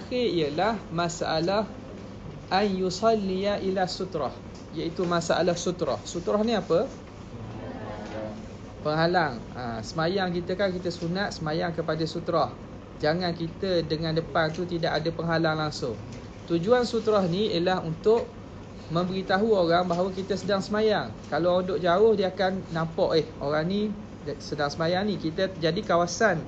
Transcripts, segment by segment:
terakhir ialah masalah an yusalliya ila sutrah, iaitu masalah sutrah. Sutrah ni apa? Penghalang. Semayang kita kan, kita sunat semayang kepada sutrah. Jangan kita dengan depan tu tidak ada penghalang langsung. Tujuan sutrah ni ialah untuk memberitahu orang bahawa kita sedang semayang. Kalau orang duduk jauh, dia akan nampak orang ni sedang semayang ni. Kita jadi kawasan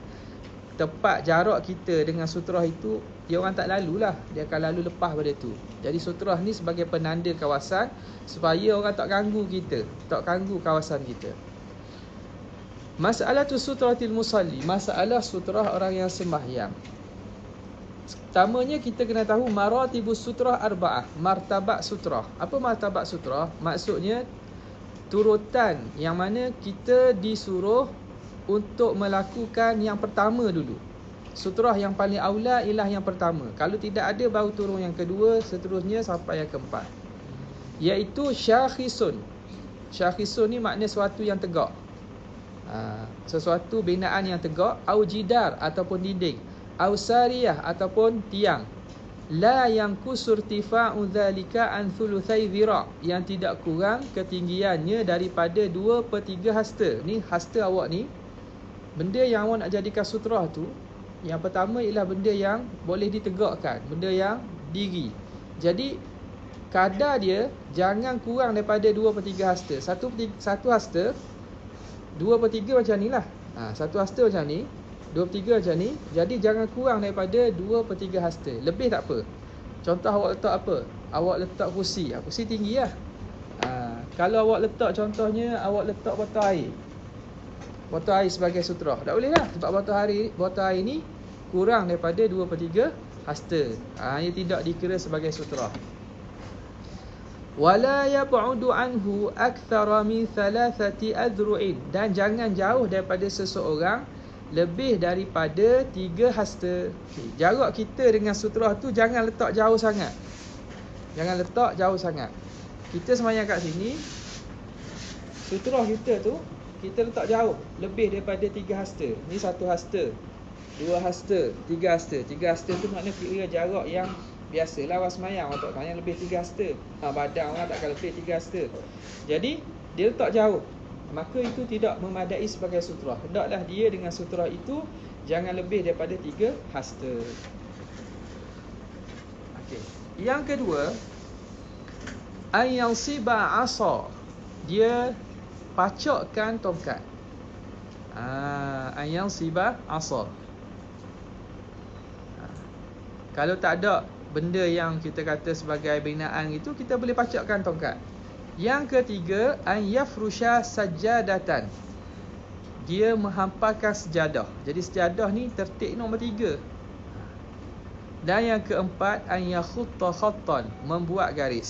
tepat jarak kita dengan sutrah itu, dia orang tak lalulah, dia akan lalu lepas pada tu. Jadi sutrah ni sebagai penanda kawasan supaya orang tak ganggu kita, tak ganggu kawasan kita. Masalah tu sutratil musalli, masalah sutrah orang yang sembahyang. Pertamanya kita kena tahu maratibus sutrah arba'ah, martabat sutrah. Apa martabat sutrah? Maksudnya turutan yang mana kita disuruh untuk melakukan yang pertama dulu. Sutrah yang paling aula ialah yang pertama. Kalau tidak ada, baru turun yang kedua, seterusnya sampai yang keempat, iaitu syakhisun. Syakhisun ni makna sesuatu yang tegak, sesuatu binaan yang tegak, au jidar ataupun dinding, au sariyah ataupun tiang, la yang kusurtifa'u dhalika an thuluthai dhira', yang tidak kurang ketinggiannya daripada 2/3 hasta. Ni hasta awak ni, benda yang awak nak jadikan sutrah tu, yang pertama ialah benda yang boleh ditegakkan, benda yang diri. Jadi kadar dia jangan kurang daripada 2/3 hasta. Satu hasta 2/3 macam ni lah. Satu hasta macam ni, 2/3 macam ni. Jadi jangan kurang daripada 2/3 hasta. Lebih tak apa. Contoh awak letak apa? Awak letak kursi. Kursi tinggi lah. Kalau awak letak, contohnya awak letak botol air. Botol air sebagai sutrah, tak boleh lah. Sebab botol air ni kurang daripada 2/3 hasta. Ia tidak dikira sebagai sutrah. Wala yab'udu anhu akthara min thalathati adru'in, dan jangan jauh daripada seseorang lebih daripada 3 hasta. Jarak kita dengan sutrah tu jangan letak jauh sangat. Jangan letak jauh sangat. Kita semayang kat sini, sutrah kita tu kita letak jauh, lebih daripada 3 hasta. Ni 1 hasta, 2 hasta, 3 hasta. 3 hasta tu makna kira jarak yang biasalah orang semayang. Orang tak semayang lebih 3 hasta. Badan orang takkan lebih 3 hasta. Jadi dia letak jauh, maka itu tidak memadai sebagai sutrah. Hendaklah dia dengan sutrah itu jangan lebih daripada 3 hasta. Okey. Yang kedua, ayansiba asa, dia pacakkan tongkat. Ayansiba asa. Kalau tak ada benda yang kita kata sebagai binaan itu, kita boleh pacakkan tongkat. Yang ketiga, an yafrusha sajadatan, dia menghampaskan sejadah. Jadi sejadah ni tertib nombor 3. Dan yang keempat, an yakhutta khattan, membuat garis.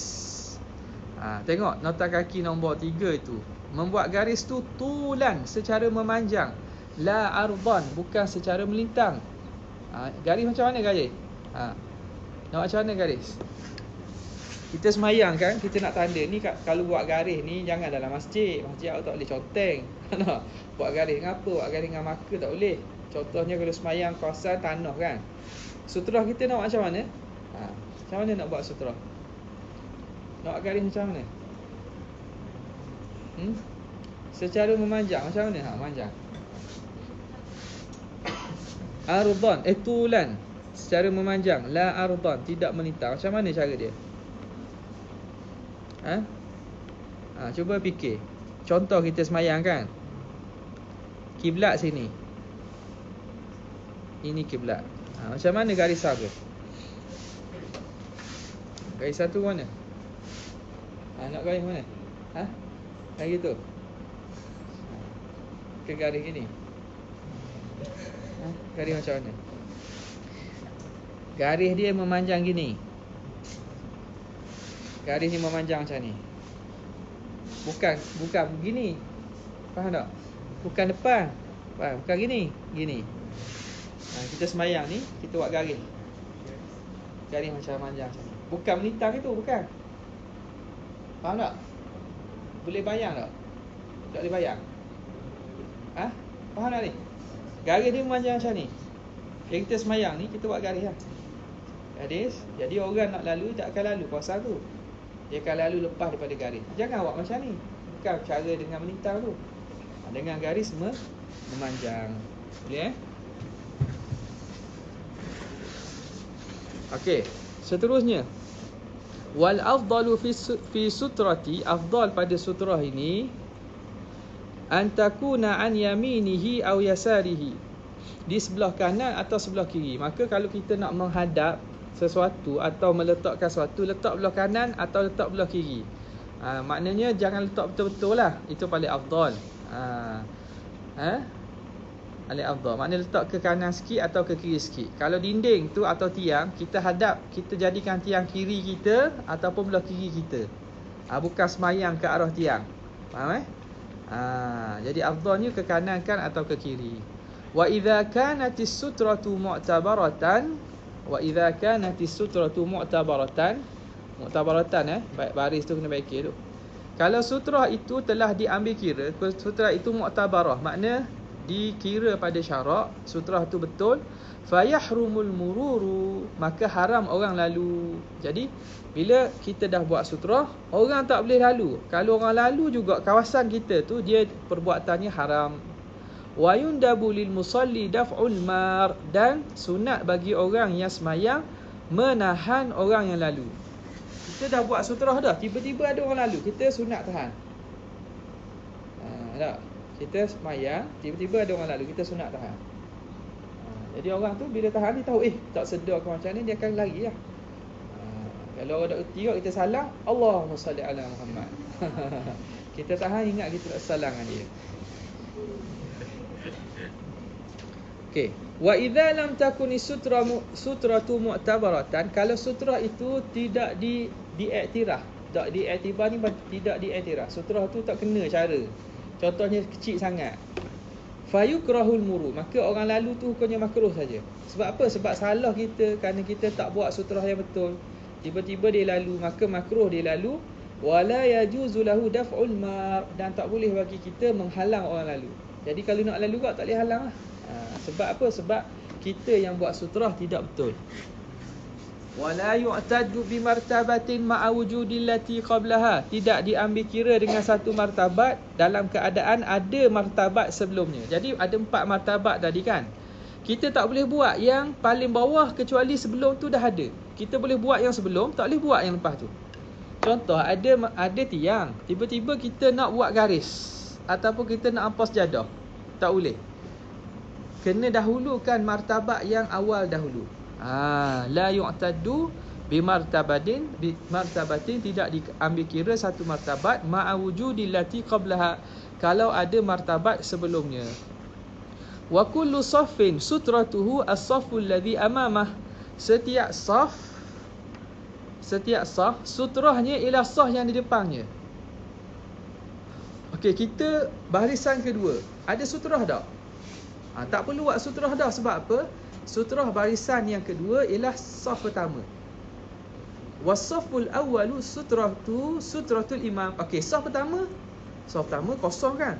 Tengok nota kaki nombor 3 itu, membuat garis tu tulan, secara memanjang, la ardan, bukan secara melintang. Garis macam mana garis? Nak macam mana garis? Kita semayang kan, kita nak tanda ni, kalau buat garis ni jangan dalam masjid. Masjid awak tak boleh conteng. Buat garis dengan apa? Buat garis dengan marker tak boleh. Contohnya kalau semayang kawasan tanah kan, sutrah kita nak buat macam mana? Macam mana nak buat sutrah? Nak buat garis macam mana? Secara memanjang, macam mana? Manjang. Ardan, tulan, secara memanjang, la ardan, tidak melintang. Macam mana cara dia? Cuba fikir. Contoh kita semayang kan, kiblat sini, ini kiblat. Macam mana garis satu? Garis satu mana? Nak garis mana? Lagi tu ke garis gini? Garis macam mana? Garis dia memanjang gini. Garis ni memanjang macam ni. Bukan begini. Faham tak? Bukan depan. Faham? Bukan gini. Kita semayang ni, kita buat garis. Garis macam manjang macam ni. Bukan melintang itu, bukan. Faham tak? Boleh bayang tak? Tak boleh bayang? Faham tak ni? Garis dia memanjang macam ni. Yang kita semayang ni, kita buat garis lah. Jadi orang nak lalu tak akan lalu kawasan tu. Dia akan lalu lepas daripada garis. Jangan awak macam ni. Bukan cara dengan melintang tu. Dengan garis memanjang. Boleh Okey, seterusnya. Wal afdalu fi sutrati, afdal pada sutrah ini antakuna an yaminihi aw yasarihi, di sebelah kanan atau sebelah kiri. Maka kalau kita nak menghadap sesuatu atau meletakkan sesuatu, letak belah kanan atau letak belah kiri. Maknanya jangan letak betul-betul lah. Itu paling afdal. Paling afdal. Maknanya letak ke kanan sikit atau ke kiri sikit. Kalau dinding tu atau tiang, kita hadap, kita jadikan tiang kiri kita ataupun belah kiri kita. Bukan semayang ke arah tiang. Faham jadi afdalnya ke kanan kan atau ke kiri. Wa idza kanatis sutratu mu'tabaratan, baik baris tu kena baik tu. Kalau sutrah itu telah diambil kira, sutrah itu mu'tabarah, makna dikira pada syarak, sutrah tu betul, fayahrumul mururu, maka haram orang lalu. Jadi bila kita dah buat sutrah, orang tak boleh lalu. Kalau orang lalu juga kawasan kita tu, dia perbuatannya haram. Wa yundabu lil musalli daf'ul mar, dan sunat bagi orang yang semayang menahan orang yang lalu. Kita dah buat sutrah dah, tiba-tiba ada orang lalu, kita sunat tahan. Tak? Kita semayang, tiba-tiba ada orang lalu, kita sunat tahan. Jadi orang tu bila tahan, dia tahu tak sedar ke macam ni, dia akan lari lah. Kalau orang dah erti, kita salam, Allahumma salli ala Muhammad. Kita tahan, ingat kita nak salam dengan dia. Okey. Wa idza lam takuni sutratu mu'tabaratan, kalau sutrah itu tidak diiktiraf, tak diiktibar ni, tidak diiktiraf. Sutrah tu tak kena cara. Contohnya kecil sangat. Fayukrahul muru, maka orang lalu tu hukumnya makruh saja. Sebab apa? Sebab salah kita, kerana kita tak buat sutrah yang betul. Tiba-tiba dia lalu, maka makruh dia lalu. Wala yajuzu lahu daf'ul mar, dan tak boleh bagi kita menghalang orang lalu. Jadi kalau nak lalu kau tak boleh halang lah. Sebab apa? Sebab kita yang buat sutrah tidak betul. Wala yu'taddu bi martabatin ma'a wujudil lati qablaha, tidak diambil kira dengan satu martabat dalam keadaan ada martabat sebelumnya. Jadi ada 4 martabat tadi kan. Kita tak boleh buat yang paling bawah kecuali sebelum tu dah ada. Kita boleh buat yang sebelum, tak boleh buat yang lepas tu. Contoh, ada tiang, tiba-tiba kita nak buat garis ataupun kita nak ampas jadah, tak boleh. Kena dahulukan martabat yang awal dahulu. La yu'taddu bi martabatin, tidak diambil kira satu martabat ma'a wujudil lati qablaha, kalau ada martabat sebelumnya. Wa kullu saffin sutratuhu as-saffu alladhi amamah, setiap saf sutrahnya ialah saf yang di depannya. Okey, kita barisan kedua, ada sutrah tak? Tak perlu buat sutrah dah. Sebab apa? Sutrah barisan yang kedua ialah saf pertama. Wasaful awwalu sutratul imam. Okey, saf pertama kosong kan?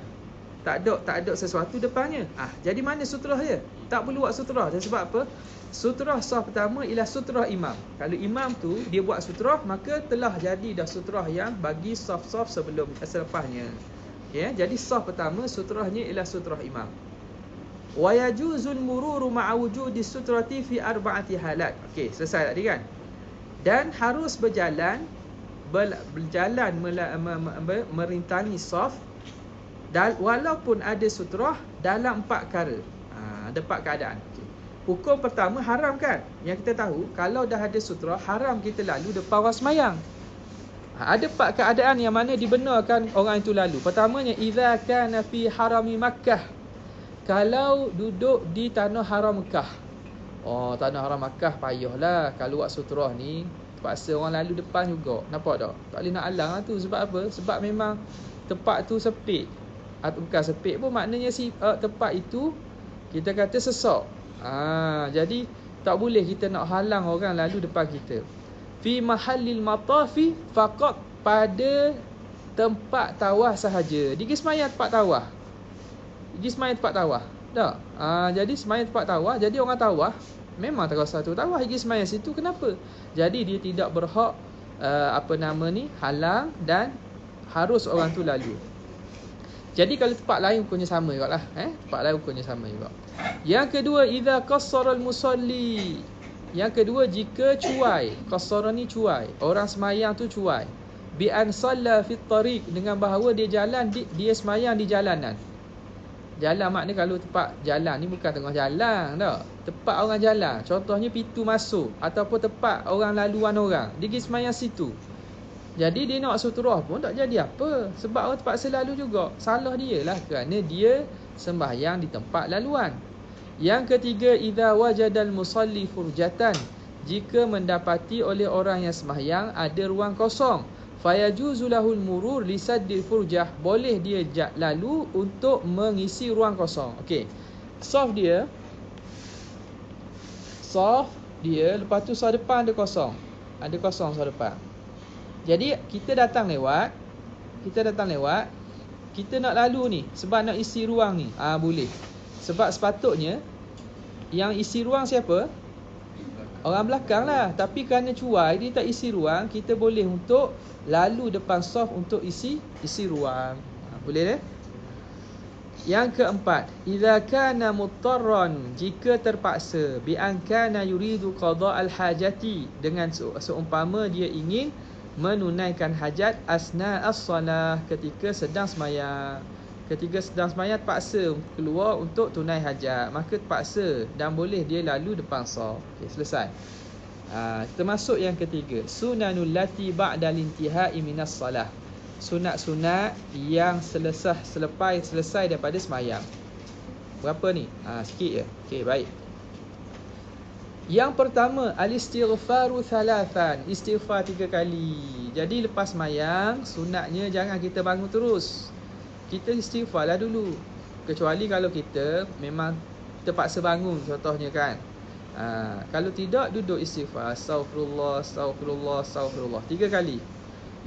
Tak ada sesuatu depannya. Jadi mana sutrah dia? Tak perlu buat sutrah. Dan sebab apa? Sutrah saf pertama ialah sutrah imam. Kalau imam tu dia buat sutrah, maka telah jadi dah sutrah yang bagi saf-saf selepasnya. Okay, jadi saf pertama sutrahnya ialah sutrah imam. Wa yajuzul mururu ma'a wujudi sutrati fi arba'ati halat. Okey, selesai tadi kan? Dan harus berjalan merintangi saf walaupun ada sutrah dalam 4 perkara. Ada 4 keadaan. Okay. Hukum pertama haram kan? Yang kita tahu, kalau dah ada sutrah, haram kita lalu depan orang semayang. Ada 4 keadaan yang mana dibenarkan orang itu lalu. Pertamanya, idza kana fi harami Makkah, kalau duduk di tanah haram Mekah. Tanah haram Mekah payahlah. Kalau buat sutrah ni, terpaksa orang lalu depan juga. Nampak tak? Tak boleh nak halang lah tu. Sebab apa? Sebab memang tempat tu sepik. Bukan sepik pun, maknanya tempat itu kita kata sesak. Jadi tak boleh kita nak halang orang lalu depan kita. Fi mahallil matafi faqat, pada tempat tawaf sahaja. Dia pergi semayang tempat tawaf. Jadi semayang tempat tawaf. Tak? Jadi semayang tempat tawaf, jadi orang tawaf, Memang terasa tu tahu pergi semayang situ, kenapa? Jadi dia tidak berhak halang dan harus orang tu lalu. Jadi kalau tempat lain hukumnya sama jugalah, tempat lain hukumnya sama juga. Yang kedua, idza qassara al-musalli. Yang kedua, jika cuai. Qassara ni cuai. Orang semayang tu cuai. Bi an salla fi tariq, dengan bahawa dia jalan dia semayang di jalanan. Jalan maknanya kalau tempat jalan ni bukan tengah jalan tak. Tempat orang jalan. Contohnya pintu masuk ataupun tempat orang laluan orang. Dia pergi semayang situ. Jadi dia nak suturah pun tak jadi apa. Sebab orang terpaksa lalu juga. Salah dia lah kerana dia sembahyang di tempat laluan. Yang ketiga, idza wajadal musalli furjatan. Jika mendapati oleh orang yang sembahyang ada ruang kosong. Fayajuzu lahul murur lisaddil furjah. Boleh dia lalu untuk mengisi ruang kosong. Okey. Saf dia. Lepas tu saf depan ada kosong. Ada kosong saf depan. Jadi kita datang lewat. Kita nak lalu ni sebab nak isi ruang ni. Boleh. Sebab sepatutnya yang isi ruang siapa? Orang belakang lah. Tapi kerana cuai dia tak isi ruang, kita boleh untuk lalu depan saf untuk isi ruang. Boleh deh? Yang keempat, idza kana muttarran, jika terpaksa, bi an kana yuridu qada al-hajati, dengan seumpama dia ingin menunaikan hajat asna as-salah, ketika sedang sembahyang. Ketika sedang sembahyang terpaksa keluar untuk tunai hajat, maka terpaksa dan boleh dia lalu depan saf. Okey, selesai. Kita masuk yang ketiga, sunanul lati ba'da intihai minas salah. Sunat-sunat yang selepas selesai daripada sembahyang. Berapa ni? Sikit je. Okey, baik. Yang pertama, al-istighfaru thalathan. Istighfar 3 kali. Jadi lepas sembahyang, sunatnya jangan kita bangun terus. Kita istighfarlah dulu. Kecuali kalau kita memang terpaksa bangun, contohnya kan. Kalau tidak, duduk istighfar. Astaghfirullah, astaghfirullah, astaghfirullah 3 kali.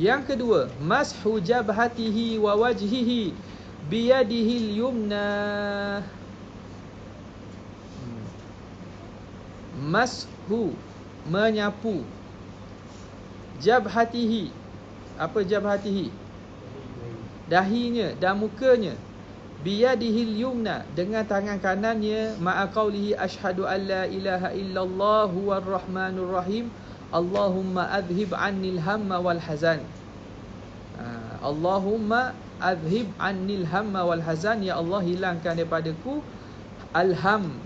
Yang kedua, mashu jabhatihi wa wajhihi biyadihi al-yumna. Mashu, menyapu. Jabhatihi. Apa jabhatihi? Dahinya dan mukanya. Biyadihil yumna, dengan tangan kanannya, ma'a qawlihi asyhadu an la ilaha illallah huwar rahmanur rahim. Allahumma adhib annil hamma wal hazan. Allahumma adhib annil hamma wal hazan. Ya Allah, hilangkan daripadaku alham,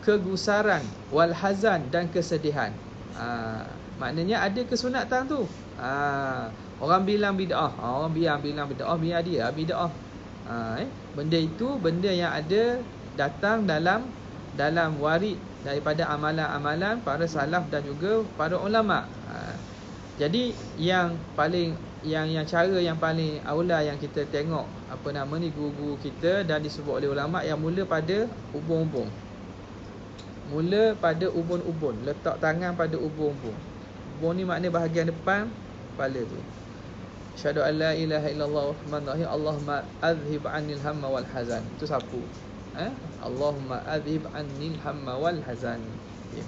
kegusaran, wal hazan, dan kesedihan. Maknanya ada kesunatan tu. Orang bilang bid'ah. Orang bilang bid'ah, biar dia bid'ah. Benda itu benda yang ada datang dalam warid daripada amalan-amalan para salaf dan juga para ulama. Jadi yang cara yang paling aula yang kita tengok guru-guru kita dan disebut oleh ulama, yang mula pada ubun-ubun. Mula pada ubun-ubun, letak tangan pada ubun-ubun. Ubun ni makna bahagian depan kepala tu. Asyhadu an la ilaha illallah rahmanur rahim. Allahumma adhhib anil hamma wal hazan. Itu sapu. Allahumma adhhib anil hamma wal hazan. Okay.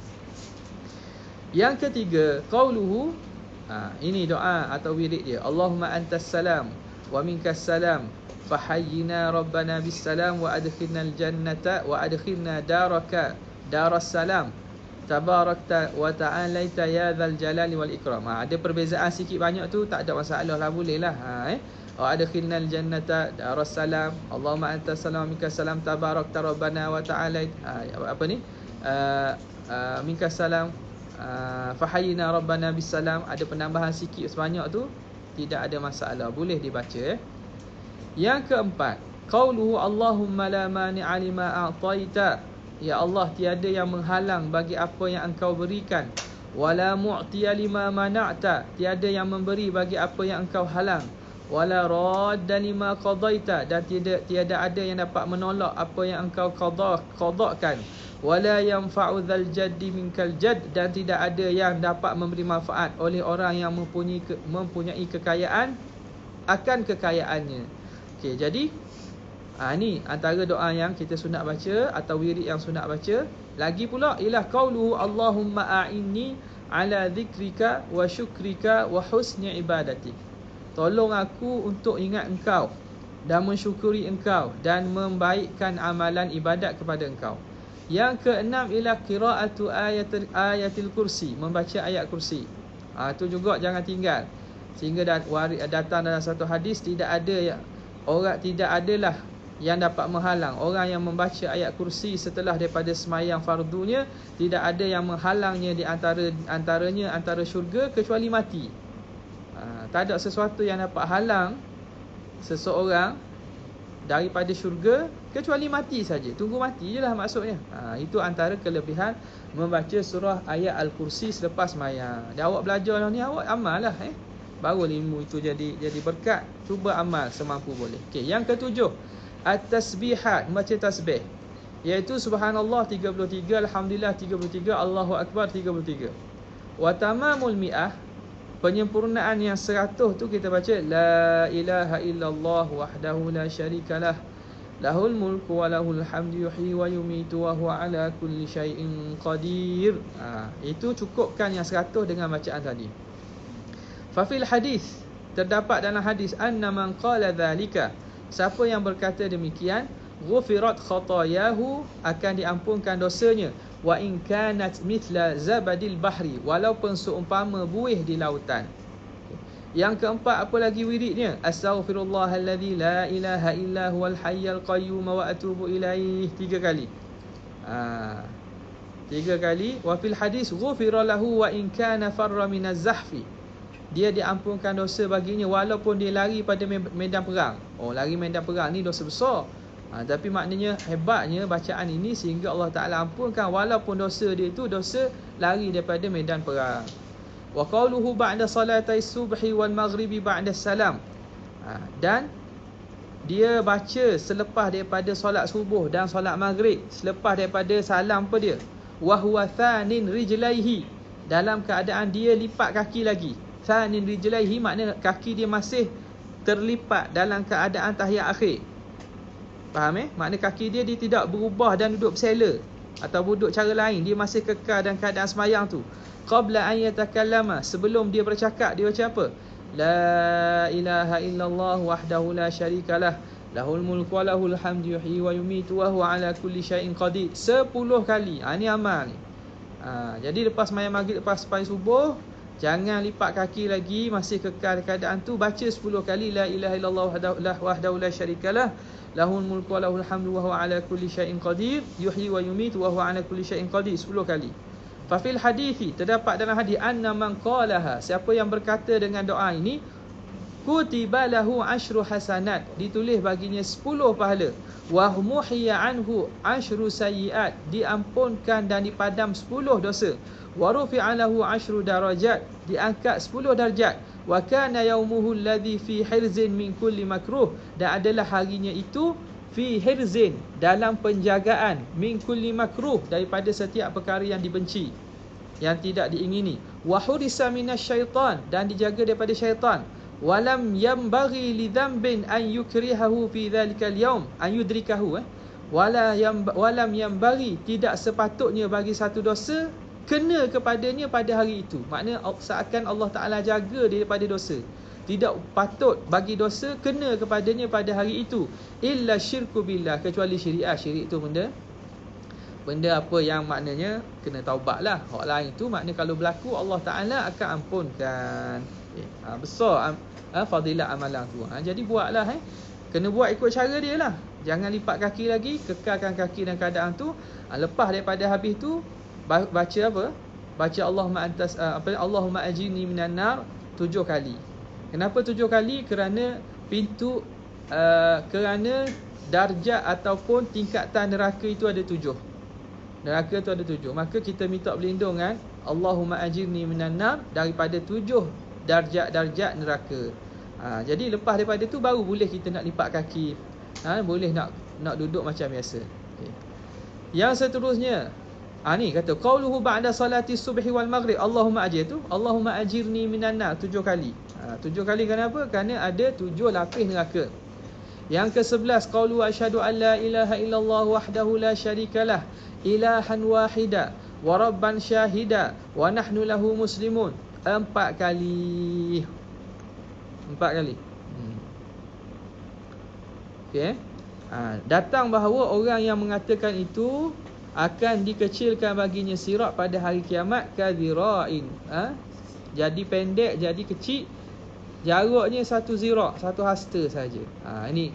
Yang ketiga, qauluhu. Ini doa atau wirid dia. Allahumma antas salam wa minkas salam. Fahayyina rabbana bis salam wa adkhilnal jannata wa adkhilna daraka daras salam. Tabarakta wa ta'alaita ya dzal jalali wal ikram. Ada perbezaan sikit banyak tu, tak ada masalah lah, boleh lah. Wa adkhilnal jannata daras salam. Allahumma antas salam minkas salam tabarakta rabbana wa ta'alaita minkas salam. Fahayyina rabbana bis salam. Ada penambahan sikit sebanyak tu, tidak ada masalah, boleh dibaca. Yang keempat, qauluhu Allahumma la mani'a lima a'taita. Ya Allah, tiada yang menghalang bagi apa yang engkau berikan. Wala mu'tiya lima mana'ta. Tiada yang memberi bagi apa yang engkau halang. Wala radda lima qadaita. Dan tiada ada yang dapat menolak apa yang engkau qadakkan. Wala yanfa'u dzal jaddi minkal jadd. Dan tidak ada yang dapat memberi manfaat oleh orang yang mempunyai kekayaan akan kekayaannya. Okey, jadi ni antara doa yang kita sunat baca atau wirid yang sunat baca Lagi pula ialah qauluhu Allahumma a'inni ala dzikrika wa syukrika wa husni ibadatik. Tolong aku untuk ingat engkau dan mensyukuri engkau dan membaikkan amalan ibadat kepada engkau. Yang keenam ialah qiraatu ayatil kursi, membaca ayat kursi. Itu juga jangan tinggal. Sehingga datang dalam satu hadis, tidak adalah yang dapat menghalang orang yang membaca ayat kursi setelah daripada semayang fardunya, tidak ada yang menghalangnya di antara syurga kecuali mati. Tak ada sesuatu yang dapat halang seseorang daripada syurga kecuali mati saja. Tunggu mati je lah maksudnya. Itu antara kelebihan membaca surah ayat Al-Kursi selepas semayang. Dan awak belajar ni, awak amal lah. Baru ilmu itu jadi berkat. Cuba amal semampu boleh. Okey, yang ketujuh, at-tasbihat, membaca tasbih, iaitu subhanallah 33, alhamdulillah 33, Allahu akbar 33. Wa tamamul mi'ah, penyempurnaan yang 100 tu kita baca la ilaha illallah wahdahu la syarikalah lahul mulku wa lahul hamdu yuhyi wa yumitu wa huwa ala kulli syai'in qadir. Itu cukupkan yang 100 dengan bacaan tadi. Fa fil hadis, terdapat dalam hadis, anna man qala dzalika, siapa yang berkata demikian, ghufirat khatayahu, akan diampunkan dosanya, wa in kanat mithla zabadil bahri, walaupun seumpama buih di lautan. Yang keempat, apa lagi wiridnya? Astaghfirullahalladzi la ilaha illa huwal hayyul qayyum wa atubu ilaih, 3 kali. 3 kali. Wa fil hadis ghufira lahu wa in kana farra minaz zahfi, dia diampunkan dosa baginya walaupun dia lari pada medan perang. Lari medan perang ni dosa besar. Tapi maknanya hebatnya bacaan ini sehingga Allah Ta'ala ampunkan walaupun dosa dia itu dosa lari daripada medan perang. Wa qauluhu ba'da salatai subhi wal maghribi ba'da salam, dan dia baca selepas daripada solat subuh dan solat maghrib, selepas daripada salam apa dia? Wa huwa thanin rijlaihi, dalam keadaan dia lipat kaki lagi. Thanin rijlaihi makna kaki dia masih terlipat dalam keadaan tahiyat akhir. Faham makna kaki dia tidak berubah dan duduk bersela atau duduk cara lain, dia masih kekal dalam keadaan semayang tu. Qabla an yatakallama, sebelum dia bercakap, dia baca apa? La ilaha illallah wahdahu la syarikalah lahul mulku wa lahul hamdu yuhyi wa yumitu wa huwa ala kulli syai'in qadir, 10 kali. Ni amal ni. Jadi lepas semayang maghrib, lepas semayang subuh, jangan lipat kaki lagi, masih kekal keadaan tu, baca 10 kali la ilaha illallah wahdahu la syarikalah lahul mulku wa lahul hamdu wa huwa ala kulli syai'in qadir yuhyi wa yumitu wa huwa ala kulli syai'in qadir, 10 kali. Fa fil hadithi, terdapat dalam hadis, anna man qalaha, siapa yang berkata dengan doa ini, kutiba lahu 10 hasanat, ditulis baginya 10 pahala, wa muhiya anhu 10 sayyiat, diampunkan dan dipadam 10 dosa, wa rufi'a lahu 10 darajat, diangkat 10 darjat, wa kana yaumuhu alladhi fi hirzin min kulli makruh, dan adalah harinya itu fi hirzin, dalam penjagaan, min kulli makruh, daripada setiap perkara yang dibenci, yang tidak diingini, wa hurisa minasyaitan, dan dijaga daripada syaitan, walam yambaghi li dhanbin an yukrihahu fi dhalikal yaum an yudrikahu walam yambaghi, tidak sepatutnya bagi satu dosa kena kepadanya pada hari itu. Maknanya seakan Allah Ta'ala jaga dia daripada dosa, tidak patut bagi dosa kena kepadanya pada hari itu, illa syirku billah, kecuali syiriah. Syirik tu benda apa yang maknanya kena taubat lah. Hak lain tu maknanya kalau berlaku Allah Ta'ala akan ampunkan. Besar fadilah amalan tu. Jadi buatlah kena buat ikut cara dia lah. Jangan lipat kaki lagi, kekalkan kaki dalam keadaan tu. Lepas daripada habis tu baca apa? Baca Allahumma ajirni minan nar 7 kali. Kenapa 7 kali? Kerana pintu kerana darjat ataupun tingkatan neraka itu ada 7. Neraka itu ada 7. Maka kita minta perlindungan Allahumma ajirni minan nar daripada 7 darjat-darjat neraka. Jadi lepas daripada tu baru boleh kita nak lipat kaki. Boleh nak duduk macam biasa. Okay. Yang seterusnya, ni kata qauluhu ba'da salati subhi wal maghrib, Allahumma ajir tu, Allahumma ajirni minan nar 7 kali. 7 kali kenapa? Kerana ada 7 lapis neraka. Yang ke-11, qaulu asyhadu an la ilaha illallah wahdahu la syarikalah, ilahan wahida wa rabban syahida wa nahnu lahu muslimun. 4 kali. 4 kali. Okey. Datang bahawa orang yang mengatakan itu akan dikecilkan baginya sirat pada hari kiamat kadhira'in. Jadi pendek, jadi kecil. Jaraknya 1 zira', 1 hasta saja. Ini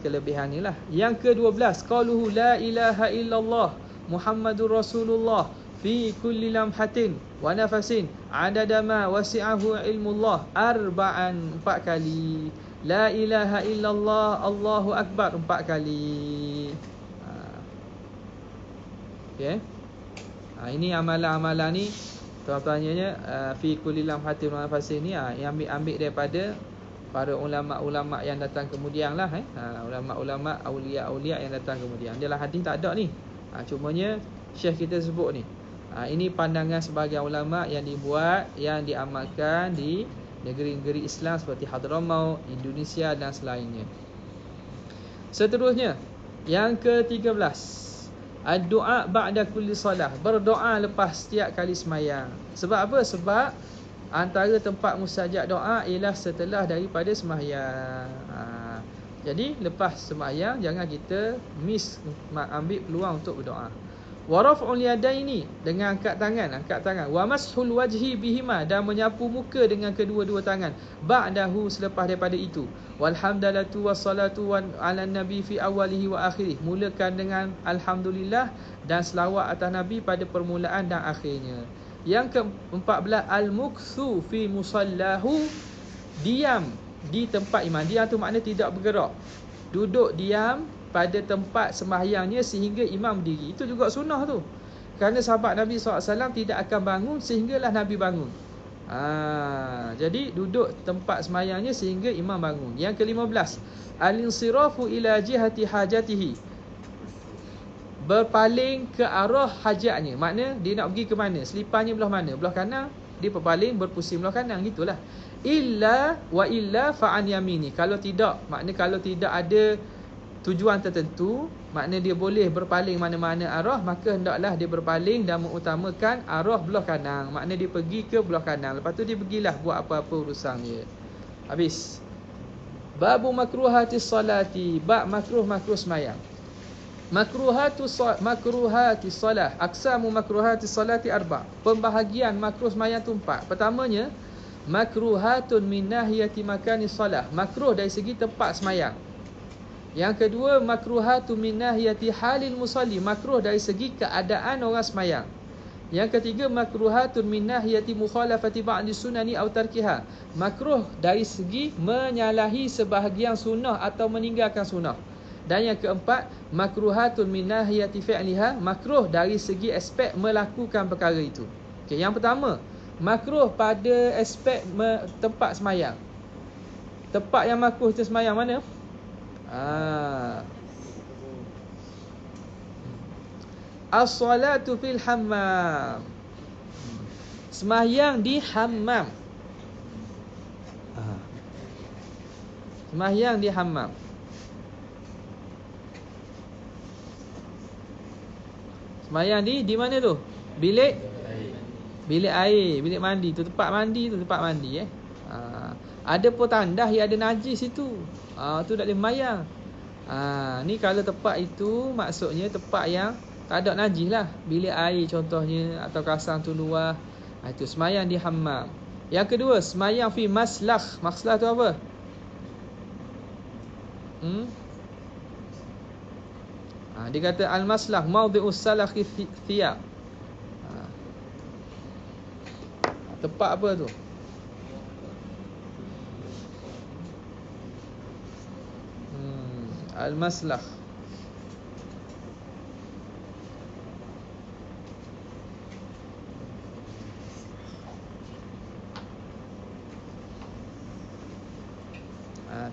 kelebihan ni lah. Yang ke-12, qauluhu la ilaha illallah Muhammadur Rasulullah fi kulli lamhatin wa nafasin adada ma wasi'ahu ilmullah arba'an. 4 kali. La ilaha illallah Allahu Akbar 4 kali. Okey. Ini amalan-amalan ni tuan-tuannya fi kulli lamhatin wa nafasin ni yang ambil daripada para ulama-ulama yang datang kemudian lah. Ulama-ulama, aulia-aulia yang datang kemudian. Dalam hadis tak ada ni. Cumanya Syekh kita sebut ni. Ini pandangan sebagian ulama yang dibuat, yang diamalkan di negeri-negeri Islam seperti Hadramaut, Indonesia dan selainnya. Seterusnya, yang ke-13, ad-du'a ba'da kulli salah. Berdoa lepas setiap kali semayang. Sebab apa? Sebab antara tempat mustajab doa ialah setelah daripada semayang. Jadi lepas semayang jangan kita ambil peluang untuk berdoa. Wa raf'ul yadaini, dengan angkat tangan. Wa mashul wajhi bihima, dan menyapu muka dengan kedua-dua tangan. Ba'dahu, selepas daripada itu. Walhamdulillatu wassalatu ala nabi fi awalihi wa akhirih. Mulakan dengan alhamdulillah dan selawat atas nabi pada permulaan dan akhirnya. Yang ke-14, al-mukthu fi musallahu, diam di tempat imam. Diam tu makna tidak bergerak. Duduk diam pada tempat sembahyangnya sehingga imam berdiri. Itu juga sunnah tu. Kerana sahabat Nabi SAW tidak akan bangun sehinggalah Nabi bangun. Jadi duduk tempat sembahyangnya sehingga imam bangun. Yang ke-15, al-insirafu ila jihati hajatihi, berpaling ke arah hajatnya. Makna dia nak pergi ke mana? Selipannya belah mana? Belah kanan, dia berpaling berpusing belah kanan, gitulah. Illa fa'an yamini. Kalau tidak, makna kalau tidak ada tujuan tertentu, makna dia boleh berpaling mana-mana arah, maka hendaklah dia berpaling dan mengutamakan arah belah kanan. Makna dia pergi ke belah kanan, lepas tu dia pergilah buat apa-apa urusan dia. Habis. Babu makruhatis salati, bab makruh semayang. Makruhatis salah, aqsamu makruhatis salati 4. Pembahagian makruh semayang tu 4. Pertamanya, makruhatun min nahiyati makanis salah, makruh dari segi tempat semayang. Yang kedua, makruhatun min nahiyati halil musalli, makruh dari segi keadaan orang semayang. Yang ketiga, makruhatun min nahiyati mukhalafati ba'di sunani aw tarkiha, makruh dari segi menyalahi sebahagian sunnah atau meninggalkan sunnah. Dan yang keempat, makruhatun min nahiyati fi'liha, makruh dari segi aspek melakukan perkara itu. Okey, yang pertama, makruh pada aspek tempat semayang. Tempat yang makruh itu semayang mana? As-salatu fil hammam, semayang di hammam. Semayang di hammam. Semayang di mana tu? Bilik air, bilik mandi tu, tempat mandi tu, tempat mandi Ada pun tandas yang ada najis itu. Tu tak boleh semayang. Ni kalau tempat itu maksudnya tempat yang tak ada najis lah. Bilik air contohnya, atau kasang tu luar. Itu semayang di hammam. Yang kedua, semayang fi maslah. Maslah tu apa? Dia kata al-maslah maudhi'us salakhi thiyab. Tempat apa tu? Al-maslah.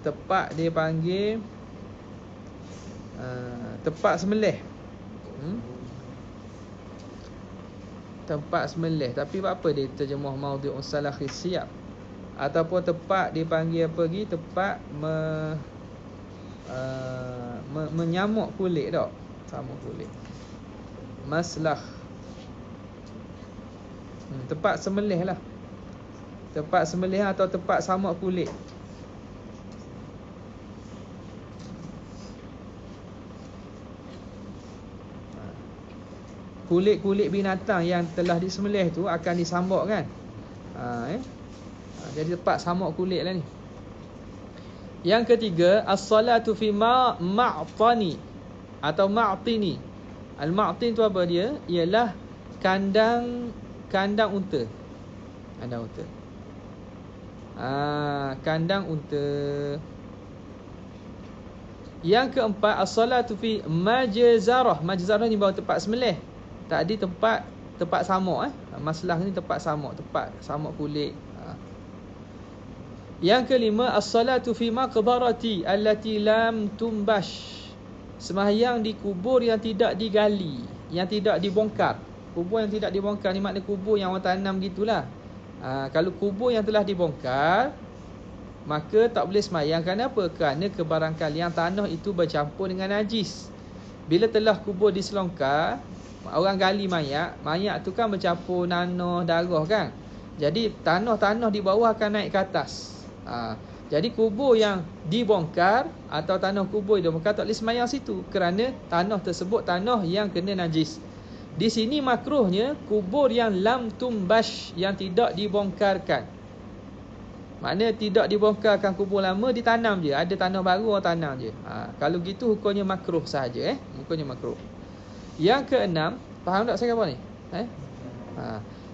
Tempat dia panggil tempat sembelih. Tempat sembelih. Tapi apa dia terjemah maudhi'us salakhi thiyab? Ataupun tempat dia panggil apa lagi? Tempat menyamuk kulit tak? Sama kulit. Maslah. Tempat sembelih lah. Tempat sembelih atau tempat samak kulit. Kulit-kulit binatang yang telah disembelih tu akan disambak kan. Jadi tempat samak kulit lah ni. Yang ketiga, as-salatu fi ma'tani atau ma'tini. Al-ma'tin tu apa dia? Ialah kandang unta. Kandang unta. Kandang unta. Yang keempat, as-salatu fi majzarah. Majzarah ni bawah tempat sembelih. Tadi tempat samak Maslah ni tempat samak kulit. Yang kelima, as-salatu fi maqbarati allati lam tumbash. Sembahyang di kubur yang tidak digali, yang tidak dibongkar. Kubur yang tidak dibongkar ni makna kubur yang orang tanam gitulah. Kalau kubur yang telah dibongkar, maka tak boleh sembahyang. Kenapa? Kerana kebarangkalian tanah itu bercampur dengan najis. Bila telah kubur diselongkar, orang gali mayat tu kan bercampur nanah, darah kan. Jadi tanah-tanah di bawah akan naik ke atas. Jadi kubur yang dibongkar atau tanah kubur yang dibongkar tak boleh sembahyang situ, kerana tanah tersebut tanah yang kena najis. Di sini makruhnya kubur yang lam tumbash, yang tidak dibongkarkan. Maknanya tidak dibongkarkan kubur lama, ditanam je. Ada tanah baru orang tanam je. Kalau gitu hukumnya makruh sahaja. Hukumnya makruh. Yang keenam, faham tak saya apa ni?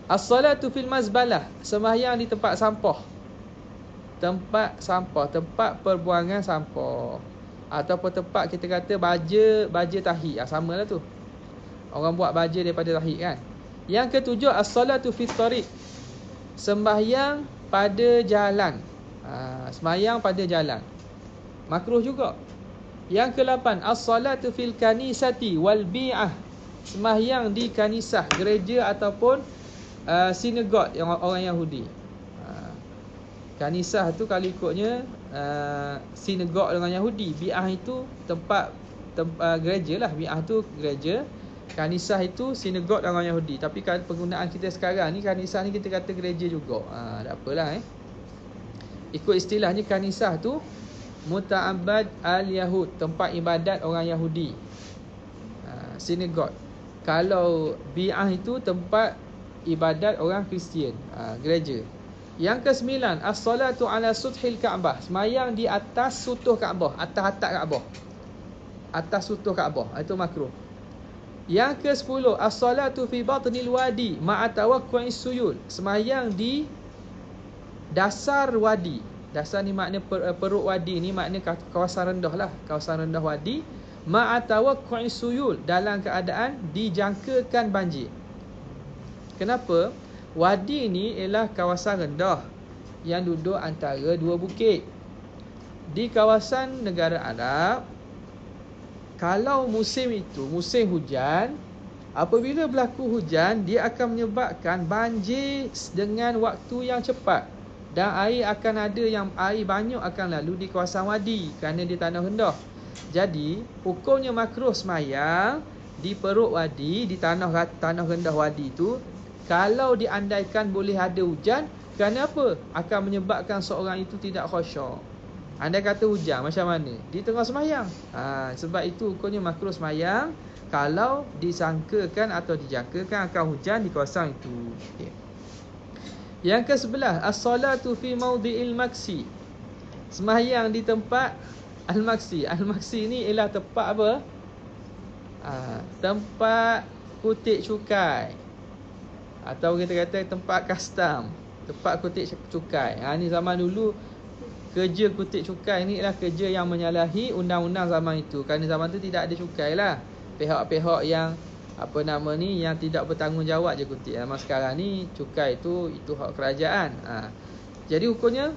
As-salatu fil mazbalah, sembahyang di tempat sampah. Tempat sampah, tempat perbuangan sampah, ataupun tempat kita kata baja tahi. Samalah tu. Orang buat baja daripada tahi kan. Yang ketujuh, as-salatu fit tariq, sembahyang pada jalan. Sembahyang pada jalan makruh juga. Yang ke-8, as-salatu fil kanisati wal bi'ah, sembahyang di kanisah, gereja ataupun sinagog yang orang Yahudi. Kanisah tu kalau ikutnya sinagog dengan Yahudi. Bi'ah itu tempat gereja lah. Bi'ah tu gereja, kanisah itu sinagog dengan Yahudi. Tapi kalau penggunaan kita sekarang ni, kanisah ni kita kata gereja juga. Tak apalah ikut istilahnya, kanisah tu muta'abbad al-Yahud, tempat ibadat orang Yahudi. Sinagog. Kalau bi'ah itu tempat ibadat orang Kristian, gereja. Yang ke-9, as-salatu ala suthil Ka'bah, sembahyang di atas sutuh Kaabah, atas atap Kaabah. Atas sutuh Kaabah, itu makruh. Yang ke-10, as-salatu fi batnil wadi ma'a tawaqqu'is suyul, sembahyang di dasar wadi. Dasar ni makna perut wadi ni, makna kawasan rendah lah, kawasan rendah wadi. Ma'a tawaqqu'is suyul, dalam keadaan dijangkakan banjir. Kenapa? Wadi ni ialah kawasan rendah yang duduk antara dua bukit. Di kawasan negara Arab, kalau musim itu musim hujan, apabila berlaku hujan, dia akan menyebabkan banjir dengan waktu yang cepat. Dan air akan ada yang air banyak akan lalu di kawasan wadi kerana di tanah rendah. Jadi hukumnya makruh sembahyang di perut wadi, di tanah rendah wadi itu, kalau diandaikan boleh ada hujan. Kerana apa? Akan menyebabkan seorang itu tidak khusyuk. Andai kata hujan, macam mana? Di tengah sembahyang. Sebab itu hukumnya makruh sembahyang kalau disangkakan atau dijangkakan akan hujan di kawasan itu. Okay. Yang ke-11, as-salatu fi mawdi'il maksi, sembahyang di tempat al-maksi. Al-maksi ni ialah tempat apa? Tempat kutik cukai, atau kita kata tempat custom, tempat kutik cukai. Ni zaman dulu kerja kutik cukai ni ialah kerja yang menyalahi undang-undang zaman itu. Kerana zaman tu tidak ada cukai lah. Pihak-pihak yang yang tidak bertanggungjawab je kutik. Zaman sekarang ni cukai itu hak kerajaan. Jadi hukumnya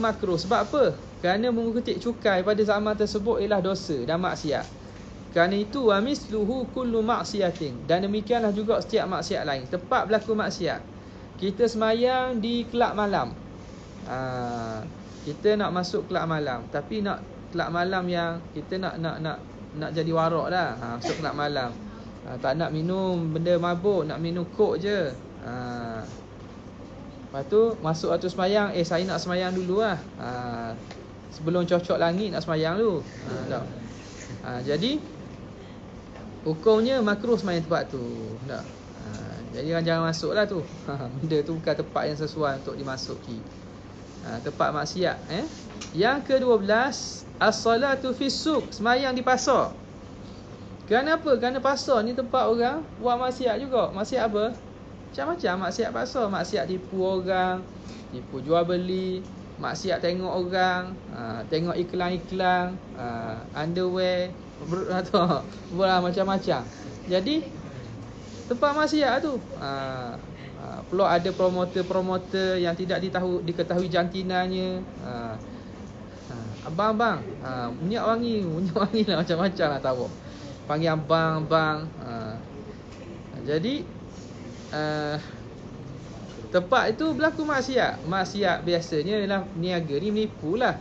makruh. Sebab apa? Kerana mengikuti cukai pada zaman tersebut ialah dosa dan maksiat. Kerana itu, wa misluhu kullu maksiatin, dan demikianlah juga setiap maksiat lain. Tempat berlaku maksiat. Kita sembahyang di kelab malam. Kita nak masuk kelab malam, tapi nak kelab malam yang kita nak jadi warak lah. Masuk kelab malam. Tak nak minum benda mabuk, nak minum kok je. Lepas tu masuk waktu semayang, saya nak semayang dulu lah. Sebelum cocok langit nak semayang dulu. Jadi hukumnya makruh semayang tempat tu. Tak? Jadi jangan masuk lah tu. Benda tu bukan tempat yang sesuai untuk dimasuki. Tempat maksiat. Yang ke-12, as-salatu fis suq, semayang di pasar. Kenapa? Kerana pasar ni tempat orang buat maksiat juga. Maksiat apa? Macam-macam maksiat pasar. Maksiat tipu orang, tipu jual beli, maksiat tengok orang, tengok iklan-iklan, underwear, macam-macam. Jadi tempat maksiat tu perlu ada promoter-promoter yang tidak diketahui jantinanya. Abang-abang, minyak wangi lah, macam-macam lah tahu. Panggil abang. Jadi tempat itu berlaku maksiat. Maksiat biasanya ialah niaga ni, menipu lah.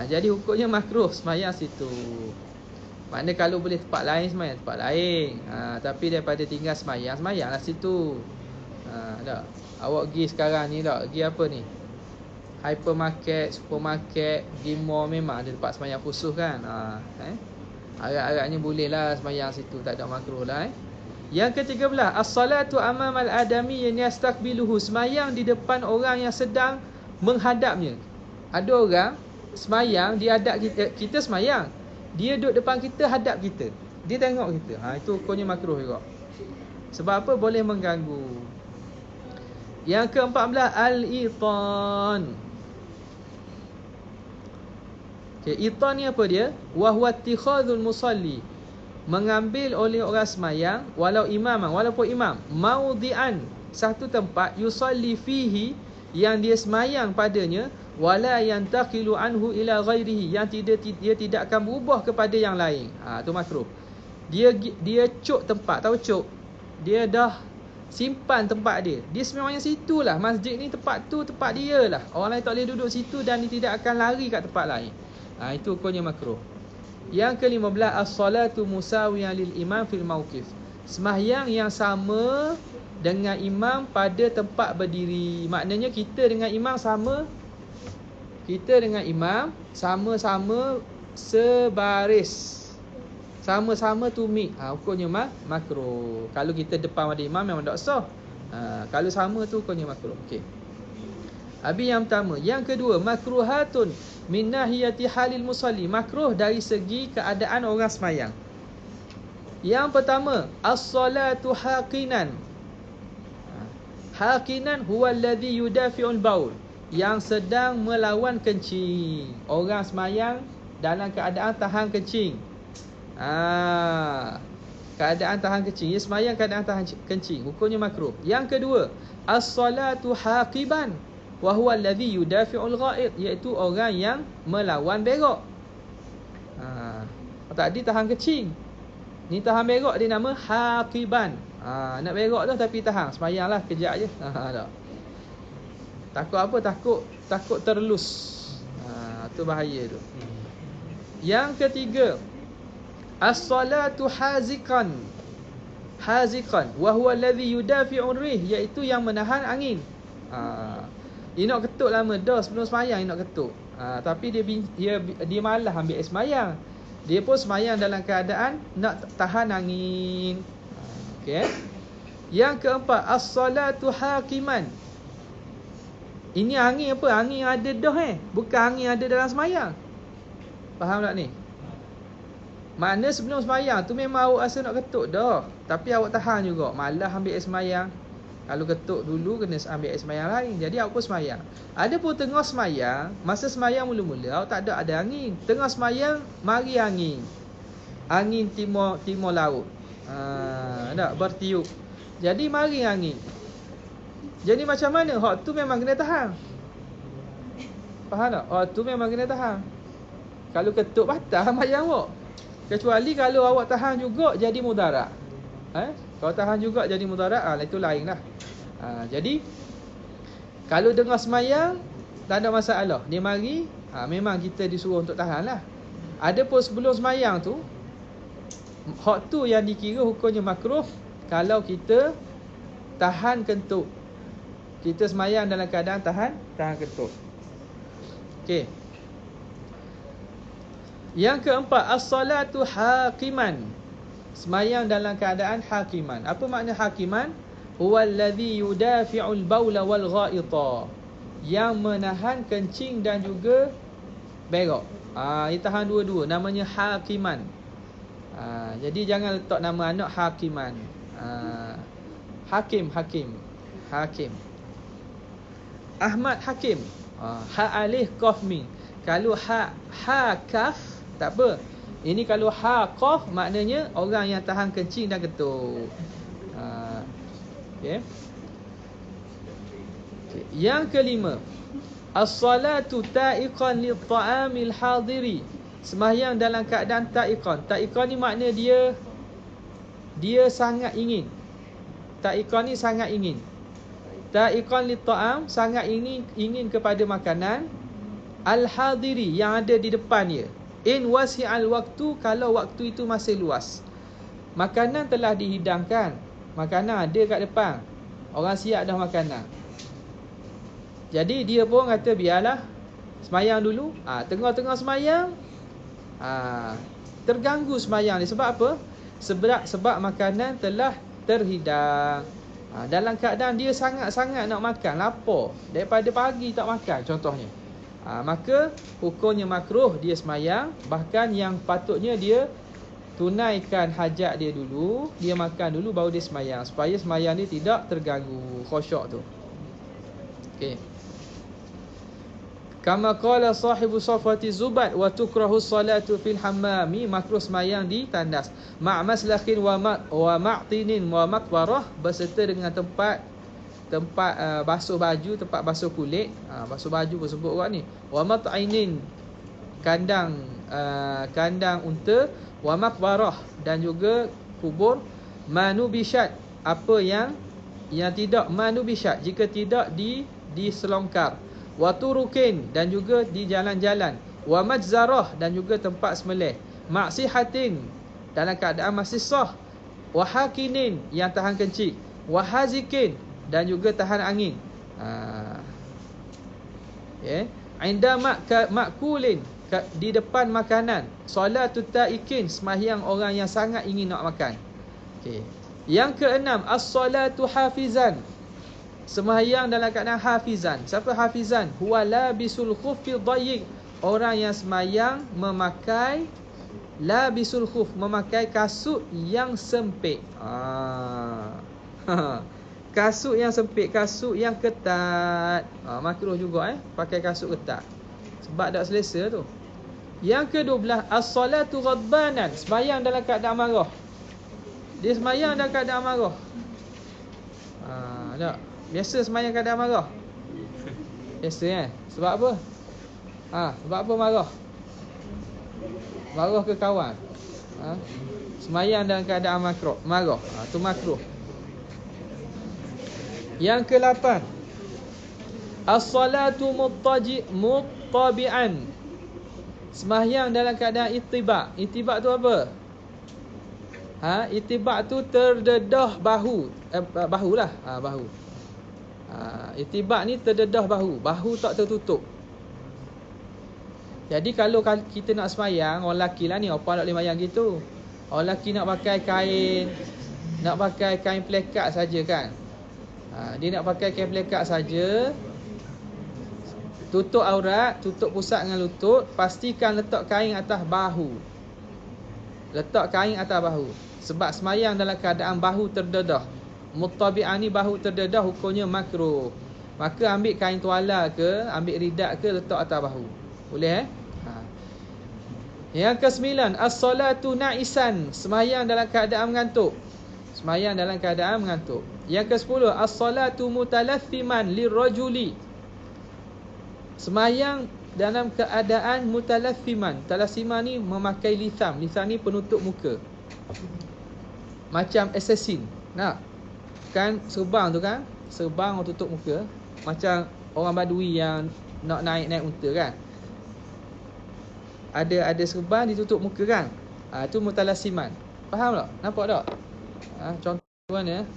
Jadi hukumnya makruh semayang situ. Maknanya kalau boleh tempat lain, semayang tempat lain. Tapi daripada tinggal semayanglah situ. Tak? Awak pergi sekarang ni tak? Pergi apa ni? Hypermarket, supermarket, pergi mall, memang ada tempat semayang khusus kan. Agak-agaknya boleh lah semayang situ, tak ada makruh lah. Yang ke-13, as-salatu amamal adami yastaqbiluhu, semayang di depan orang yang sedang menghadapnya. Ada orang semayang, dia hadap kita semayang, dia duduk depan kita, hadap kita, dia tengok kita. Itu hukumnya makruh juga. Sebab apa? Boleh mengganggu. Yang ke-14, al-itan. Itan ni apa dia? Wa huwa ittikhadul musalli, mengambil oleh orang semayang, walaupun imam, maudhi'an, satu tempat, yusalli fihi, yang dia semayang padanya, wala yantaqilu anhu ila ghairihi, yang dia tidak akan berubah kepada yang lain. Tu makruh. Dia cuk tempat, tahu cuk? Dia dah simpan tempat dia. Dia semayang situlah. Masjid ni tempat tu, tempat dia lah. Orang lain tak boleh duduk situ dan dia tidak akan lari kat tempat lain. Itu hukumnya makruh. Yang ke-15, as-salatu musawiyan lil imam fil mauqif, sembahyang yang sama dengan imam pada tempat berdiri. Maknanya kita dengan imam sama. Kita dengan imam sama-sama sebaris, sama-sama tumit. Hukumnya makruh. Kalau kita depan pada imam memang tak sah. Kalau sama tu hukumnya makruh. Okey. Habis yang pertama. Yang kedua, makruhatun min nahiyati halil musalli, makruh dari segi keadaan orang semayang. Yang pertama, as-salatu haqinan. Haqinan huwa alladhi yudafi'ul baul, yang sedang melawan kencing. Orang semayang dalam keadaan tahan kencing. Keadaan tahan kencing. Dia semayang keadaan tahan kencing, hukumnya makruh. Yang kedua, as-salatu haqiban wa huwa alladhi yudafi'ul ghaid, iaitu orang yang melawan berak. Tadi tahan kecing, ni tahan berak, dia nama haqiban. Nak berak dah tapi tahan, semayanglah kejap je. Takut apa? Takut terlus. Tu bahaya tu. Yang ketiga, as-salatu haziqan wa huwa alladhi yudafi'ur rih, iaitu yang menahan angin. Dia nak ketuk lama dah sebelum semayang, dia nak ketuk. Tapi dia malah ambil air semayang. Dia pun semayang dalam keadaan nak tahan angin. Okey. Yang keempat, as-salatu haqiman. Ini angin apa? Angin yang ada dah bukan angin yang ada dalam semayang. Faham tak ni? Makna sebelum semayang tu memang awak rasa nak ketuk dah, tapi awak tahan juga, malah ambil air semayang. Kalau ketuk dulu kena ambil air semayang lain. Jadi awak pun semayang. Ada pun tengah semayang, masa semayang mula-mula awak tak ada angin. Tengah semayang mari angin. Angin timur laut. Tak bertiup. Jadi mari angin. Jadi macam mana? Hak tu memang kena tahan. Faham tak? Hak tu memang kena tahan. Kalau ketuk batal semayang awak. Kecuali kalau awak tahan juga jadi mudarat. Kalau tahan juga jadi mudarat, itu lain lah. Jadi kalau dengar semayang tak ada masalah. Dia mari, memang kita disuruh untuk tahan lah. Ada pun sebelum semayang tu, Hak tu yang dikira hukumnya makruh kalau kita tahan kentut. Kita semayang dalam keadaan tahan kentut. Okey. Yang keempat, as-salatu haqiman. Semayang dalam keadaan haqiman. Apa makna haqiman? Huwallazi yudafi'ul baula wal ghaita. Yang menahan kencing dan juga berak. Dia tahan dua-dua, namanya haqiman. Jadi jangan letak nama anak haqiman. Hakim. Ahmad Hakim. Ha alif qaf mim. Kalau ha kaf tak apa. Ini kalau ha qaf maknanya orang yang tahan kencing dan kentut. Okey. Yang kelima, as-salatu ta'iqan lit-ta'amil hadiri. Sembahyang dalam keadaan ta'iqan. Ta'iqan ni makna dia sangat ingin. Ta'iqan ni sangat ingin. Ta'iqan lit-ta'am, sangat ingin kepada makanan. Al-hadiri, yang ada di depan dia. In wasi'al waktu, kalau waktu itu masih luas. Makanan telah dihidangkan. Makanan ada kat depan. Orang siap dah makanan. Jadi dia pun kata biarlah semayang dulu. Tengah-tengah semayang terganggu semayang ni. Sebab apa? Sebab makanan telah terhidang. Dalam keadaan dia sangat-sangat nak makan, lapar, daripada pagi tak makan contohnya. Maka hukumnya makruh dia semayang. Bahkan yang patutnya dia tunaikan hajat dia dulu, dia makan dulu baru dia semayang, supaya semayang dia tidak terganggu khusyuk tu. Okey. Kama qala sahibu safati zubat wa tukrahu salatu fil hammami, makruh semayang di tandas. Ma'maslakhin wa ma'tinin wa maqbarah, berserta dengan tempat basuh baju, tempat basuh kulit. Basuh baju pun sebut orang ni. Wa mat'inin, kandang unta. Wa maqbarah, dan juga kubur. Manubishat, apa yang tidak manubishat, jika tidak diselongkar. Wa turukin, dan juga di jalan-jalan. Wa majzarah, dan juga tempat sembelih. Maksihatin, dalam keadaan masih sah. Wa hakinin, yang tahan kencing. Wa hazikin, dan juga tahan angin. Inda makulin, di depan makanan. Solatut ta'ikin, sembahyang orang yang sangat ingin nak makan. Okay. Yang keenam, as-salatu hafizan. Sembahyang dalam keadaan hafizan. Siapa hafizan? Huwa labisul khuffi dayyiq, orang yang sembahyang memakai labisul khuf, memakai kasut yang sempit. Kasut yang sempit, kasut yang ketat. Makruh juga pakai kasut ketat, sebab tak selesa tu. Yang ke-12, as-salatu ghadbanan, sembahyang dalam keadaan marah. Dia sembahyang dalam keadaan marah. Tak. Biasa sembahyang keadaan marah. Biasa Sebab apa? Sebab apa marah? Marah ke kawan? Sembahyang dalam keadaan marah. Tu makruh. Yang ke-8, as-salatu muttabi'an, sembahyang dalam keadaan ittiba'. Ittiba' tu apa? Ittiba' tu terdedah bahu. Bahulah. Bahu. Ittiba' ni terdedah bahu tak tertutup. Jadi kalau kita nak sembahyang, orang lelaki lah ni, apa nak boleh sembahyang gitu. Orang lelaki nak pakai kain plekat saja kan. Dia nak pakai kain plekat saja, tutup aurat, tutup pusat dengan lutut. Pastikan letak kain atas bahu. Sebab semayang dalam keadaan bahu terdedah. Muttabi'an ni bahu terdedah, hukumnya makruh. Maka ambil kain tuala ke, ambil ridak ke, letak atas bahu. Boleh Yang ke-9, as-salatu na'isan, semayang dalam keadaan mengantuk. Yang ke-10, as-salatu mutalathiman lirrajuli, semayang dalam keadaan mutalathiman. Talathiman ni memakai litham. Litham ni penutup muka, macam assassin. Kan serban tu kan, serban orang tutup muka, macam orang badui yang nak naik unta kan. Ada serban ditutup muka kan. Itu mutalasiman. Faham tak? Nampak tak? Contoh mana?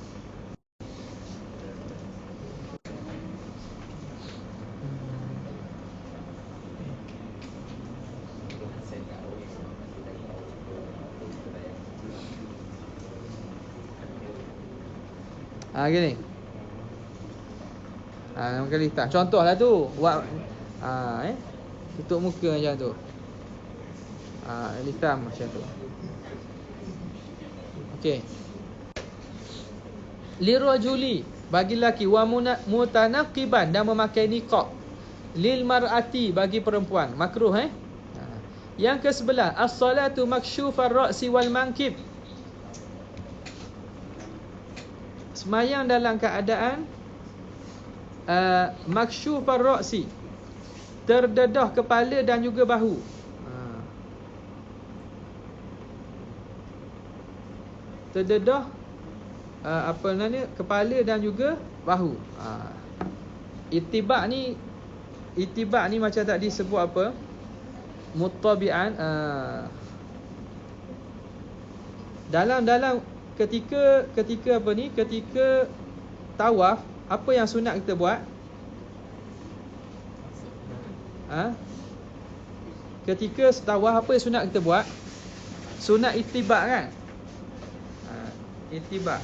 Gini. Nama kali tak. Contohlah tu. Buat tutup muka macam tu. Hitam macam tu. Okey. Lirajuli, bagi lelaki, wa mutanaqiban, dan memakai niqab. Lil mar'ati, bagi perempuan. Makruh Yang ke-11, as-salatu maksyufar ra'si wal mankib. Semayang dalam keadaan maksyufar ra'si, terdedah kepala dan juga bahu. Terdedah kepala dan juga bahu. Itibak ni macam tadi sebut apa? Muttabi'an. Dalam ketika apa ni? Ketika tawaf, apa yang sunat kita buat? Ketika tawaf, apa yang sunat kita buat? Sunat itibak kan? Itibak.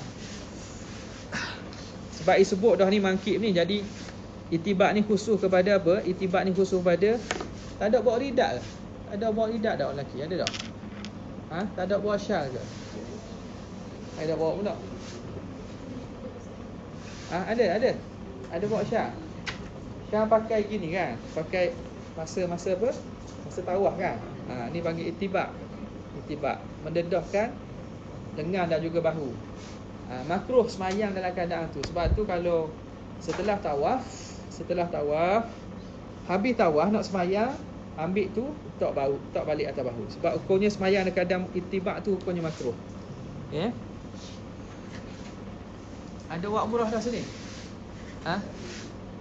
Sebab disebut dah ni mangkib ni. Jadi itibak ni khusus kepada apa? Itibak ni khusus kepada, tak ada bawa ridak ke? Tak ada bawa ridak dah orang lelaki? Ada tak? Tak ada bawa syal ke? Ada bawa pun tak? Ada bawa syal. Sekarang pakai gini kan? Pakai masa apa? Masa tawaf kan? Ni panggil itibak. Itibak, mendedahkan lengan dan juga bahu. Makruh semayang dalam keadaan tu. Sebab tu kalau setelah tawaf, habis tawaf nak semayang, ambil tu tak balik atas bahu. Sebab hukumnya semayang dalam keadaan itibak tu hukumnya makruh. Ada wak murah dah sini?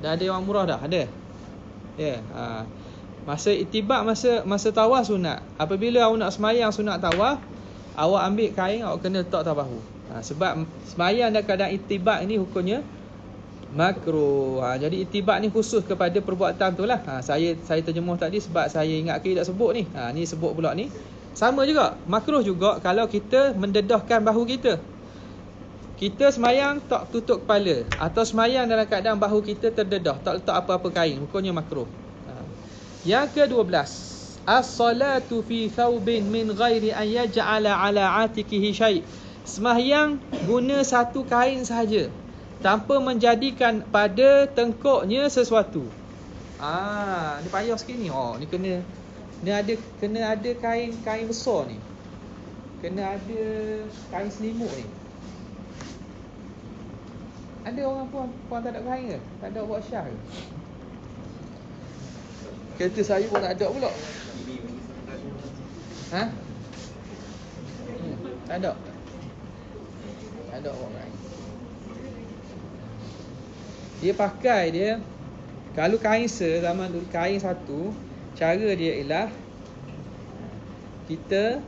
Dah ada wak murah dah? Ada? Masa itibak, masa tawaf sunat. Apabila awak nak semayang sunat tawaf, awak ambil kain, awak kena letak atas bahu. Sebab semayang dalam keadaan itibak ni hukumnya makruh. Jadi itibak ni khusus kepada perbuatan tu lah. Saya terjemuh tadi sebab saya ingat ke tak sebut ni. Ni sebut pula ni. Sama juga, makruh juga kalau kita mendedahkan bahu kita. Kita semayang tak tutup kepala, atau semayang dalam keadaan bahu kita terdedah, tak letak apa-apa kain, hukumnya makruh. Yang ke-12, as-salatu fi thawbin min ghairi an yaj'ala ala atikihi syai'. Sembahyang guna satu kain sahaja, tanpa menjadikan pada tengkuknya sesuatu. Ni payah sikit ni. Ni kena ada kain besar ni. Kena ada kain selimut ni. Ada orang puan tak ada kain ke? Tak ada buat syah ke? Kereta saya pun tak ada pula. Tak ada. Tak ada buat kain. Dia pakai dia, kalau kain zaman dulu, kain satu, cara dia ialah kita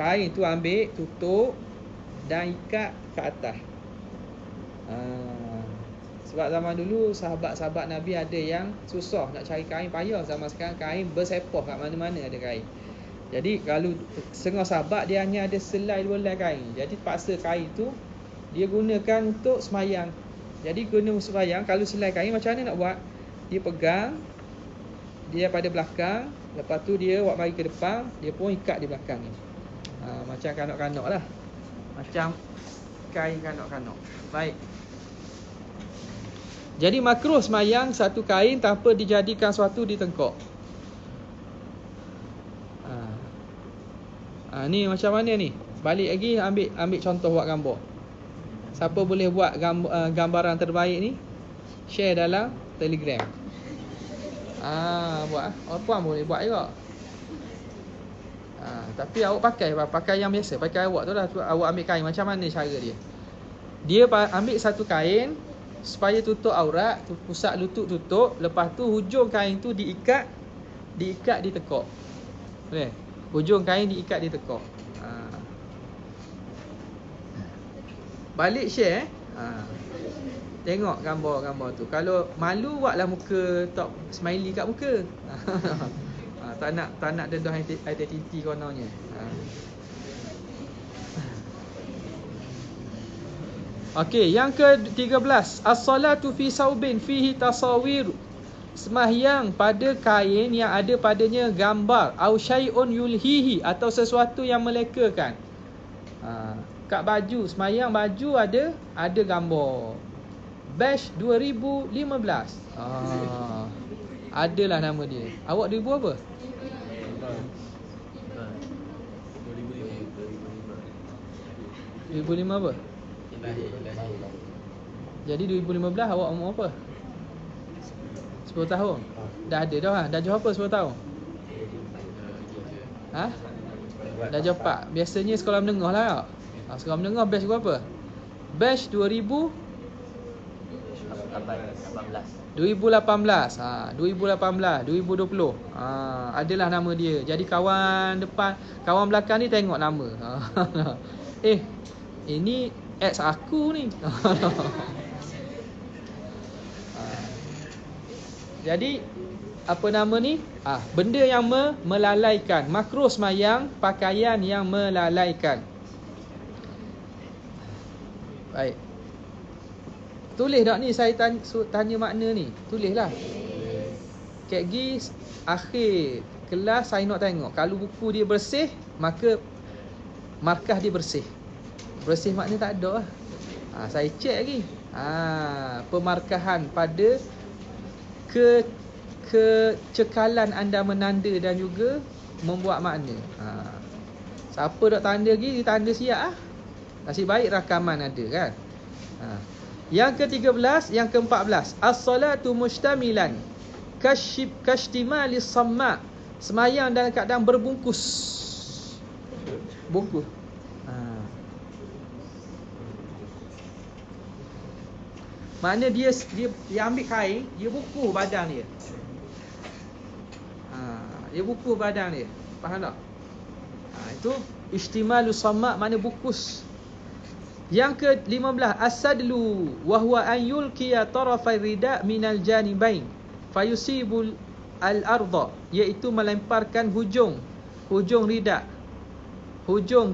kain tu ambil, tutup dan ikat ke atas. Sebab zaman dulu sahabat-sahabat Nabi ada yang susah nak cari kain, payah. Zaman sekarang kain bersepah kat mana-mana ada kain. Jadi kalau setengah sahabat dia hanya ada selai 2 helai kain. Jadi paksa kain tu dia gunakan untuk semayang. Jadi guna semayang, kalau selai kain macam mana nak buat? Dia pegang dia pada belakang, lepas tu dia buat mari ke depan, dia pun ikat di belakang ni. Macam kanok-kanok lah. Macam kain kanok-kanok. Baik. Jadi makruh semayang satu kain tanpa dijadikan suatu di tengkuk. Ni macam mana ni? Balik lagi ambil contoh buat gambar. Siapa boleh buat gambaran terbaik ni? Share dalam Telegram. Buat. Puan boleh buat juga. Tapi awak pakai yang biasa, pakai awak tu lah. Awak ambil kain, macam mana cara dia? Dia ambil satu kain supaya tutup aurat, pusat lutut tutup, lepas tu hujung kain tu diikat di tekuk. Boleh? Hujung kain diikat di tekuk. Balik share tengok gambar-gambar tu. Kalau malu buatlah muka top smiley kat muka. Tak nak dedah identiti kononnya. Okey, yang ke-13, as-salatu fi saubin fihi tasawir. Sembahyang pada kain yang ada padanya gambar, au syai'un yulhihi, atau sesuatu yang melekakan. Kat baju, sembahyang baju ada gambar. Batch 2015. Adalah nama dia. Awak 2000 apa? 2005 apa? Jadi 2015 awak umur apa? 10 tahun. Dah ada dah. Dah jauh apa 10 tahun? Dah jauh 4. Biasanya sekolah menengah lah. Sekolah menengah batch berapa? Batch 2018. 2018, 2020. Adalah nama dia. Jadi kawan belakang ni tengok nama. Ini ex aku ni. Jadi apa nama ni? Benda yang melalaikan. Makruh sembahyang pakaian yang melalaikan. Baik. Tulis tak ni, saya tanya makna ni. Tulislah. Kek gi akhir kelas saya nak tengok. Kalau buku dia bersih, maka markah dia bersih. Bersih makna tak ada lah. Saya cek lagi. Pemarkahan pada kecekalan anda menanda dan juga membuat makna. Siapa tak tanda lagi, dia tanda siap lah. Nasib baik rakaman ada kan. Yang ke-13, yang ke-14, as-salatu mustamilan kashtimalis samma. Sembahyang dalam keadaan berbungkus. Bungkus. Makna dia ambil kain, dia bukuh badan dia. Dia bukuh badan dia. Faham tak? Itu istimalus samma, makna bukus. Yang ke-15, as-sadlu wa huwa an yulqiya tarafai rida' minal janibain fayusibul al-ardha, iaitu melemparkan hujung rida'. Hujung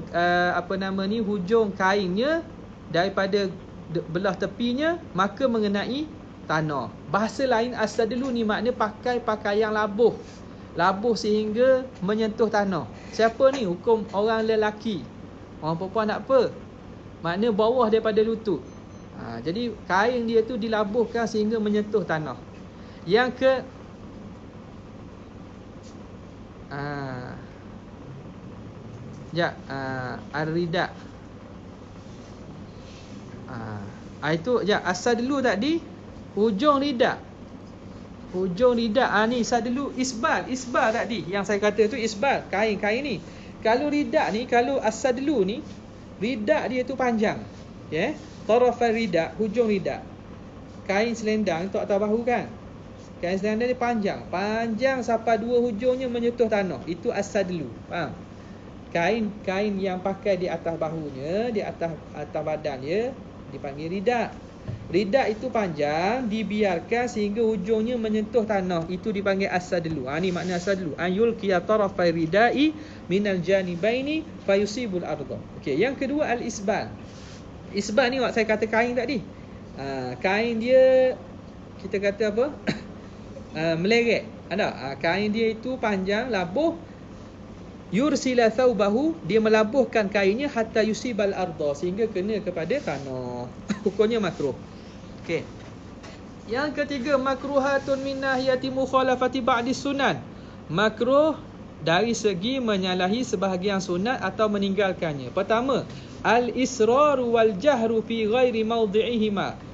hujung kainnya daripada belah tepinya, maka mengenai tanah. Bahasa lain, as-sadlu ni makna pakai pakaian labuh sehingga menyentuh tanah. Siapa ni? Hukum orang lelaki. Orang perempuan tak apa. Makna bawah daripada lutut. Jadi kain dia tu dilabuhkan sehingga menyentuh tanah. Yang ke ar-rida. Itu asal dulu tadi hujung rida. Ni sadlu isbal tadi yang saya kata tu isbal, kain ni. Kalau rida ni, kalau as-sadlu ni, rida dia tu panjang. Tarafai rida, hujung rida. Kain selendang tu atas bahu kan. Kain selendang dia panjang sampai dua hujungnya menyentuh tanah. Itu as-sadlu. Faham? Kain yang pakai di atas bahunya, di atas badan dia dipanggil rida. Rida itu panjang, dibiarkan sehingga hujungnya menyentuh tanah. Itu dipanggil as-sadlu. Ni makna as-sadlu. An yulqiya tarafai ridai minal janibaini fayusibul ardha. Okey, yang kedua al-isbal. Isbal ni saya kata kain tadi. Kain dia kita kata apa? Meleret. Ada. Kain dia itu panjang, labuh. Yursila thawbahu, dia melabuhkan kainnya hatta yusibal ardha, sehingga kena kepada tanah. Hukumnya makruh. Okey. Yang ketiga, makruhatun min nahiyati mukhalafati ba'di sunan. Makruh dari segi menyalahi sebahagian sunat atau meninggalkannya. Pertama, al-israru wal jahru fi ghairi mawdi'ihima.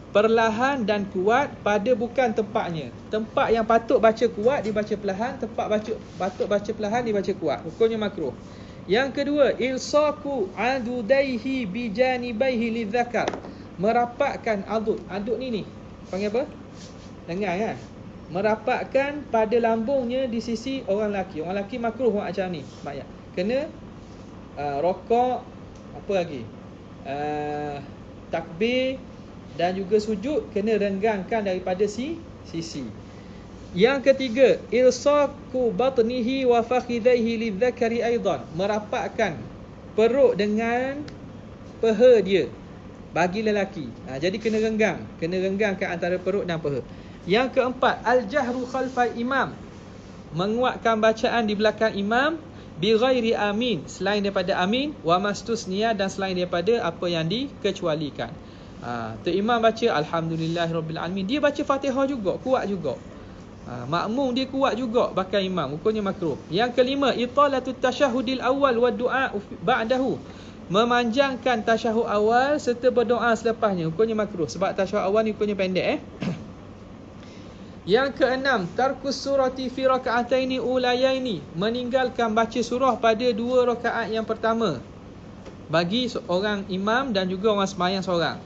Perlahan dan kuat pada bukan tempatnya. Tempat yang patut baca kuat dibaca perlahan, patut baca perlahan dibaca kuat. Hukumnya makruh. Yang kedua, ilsaku adudaihi bijanibaihi lidzakar. Merapatkan adud. Adud ni panggil apa? Lengan kan? Merapatkan pada lambungnya di sisi orang lelaki. Orang lelaki makruh buat macam ni. Banyak. Kena rokok, apa lagi? takbir dan juga sujud kena renggangkan daripada sisi. Yang ketiga, ilsaqu batnihi wa fakhidhaihi lidzakari aidan, merapatkan perut dengan peha dia bagi lelaki. Jadi kena renggangkan antara perut dan peha. Yang keempat, al-jahru khalfal imam, menguatkan bacaan di belakang imam, bi ghairi amin, selain daripada amin, wa mastusniya, dan selain daripada apa yang dikecualikan. Tu imam baca alhamdulillahirabbil alamin, dia baca Fatihah juga, kuat juga. Makmum dia kuat juga bahkan imam, hukumnya makruh. Yang kelima, italatut tasyahudil awal wa du'a ba'dahu, memanjangkan tasyahud awal serta berdoa selepasnya, hukumnya makruh. Sebab tasyahud awal ni hukumnya pendek. Yang keenam, tarkus surati fi raka'ataini ulayaini, meninggalkan baca surah pada 2 rakaat yang pertama bagi seorang imam dan juga orang sembahyang seorang.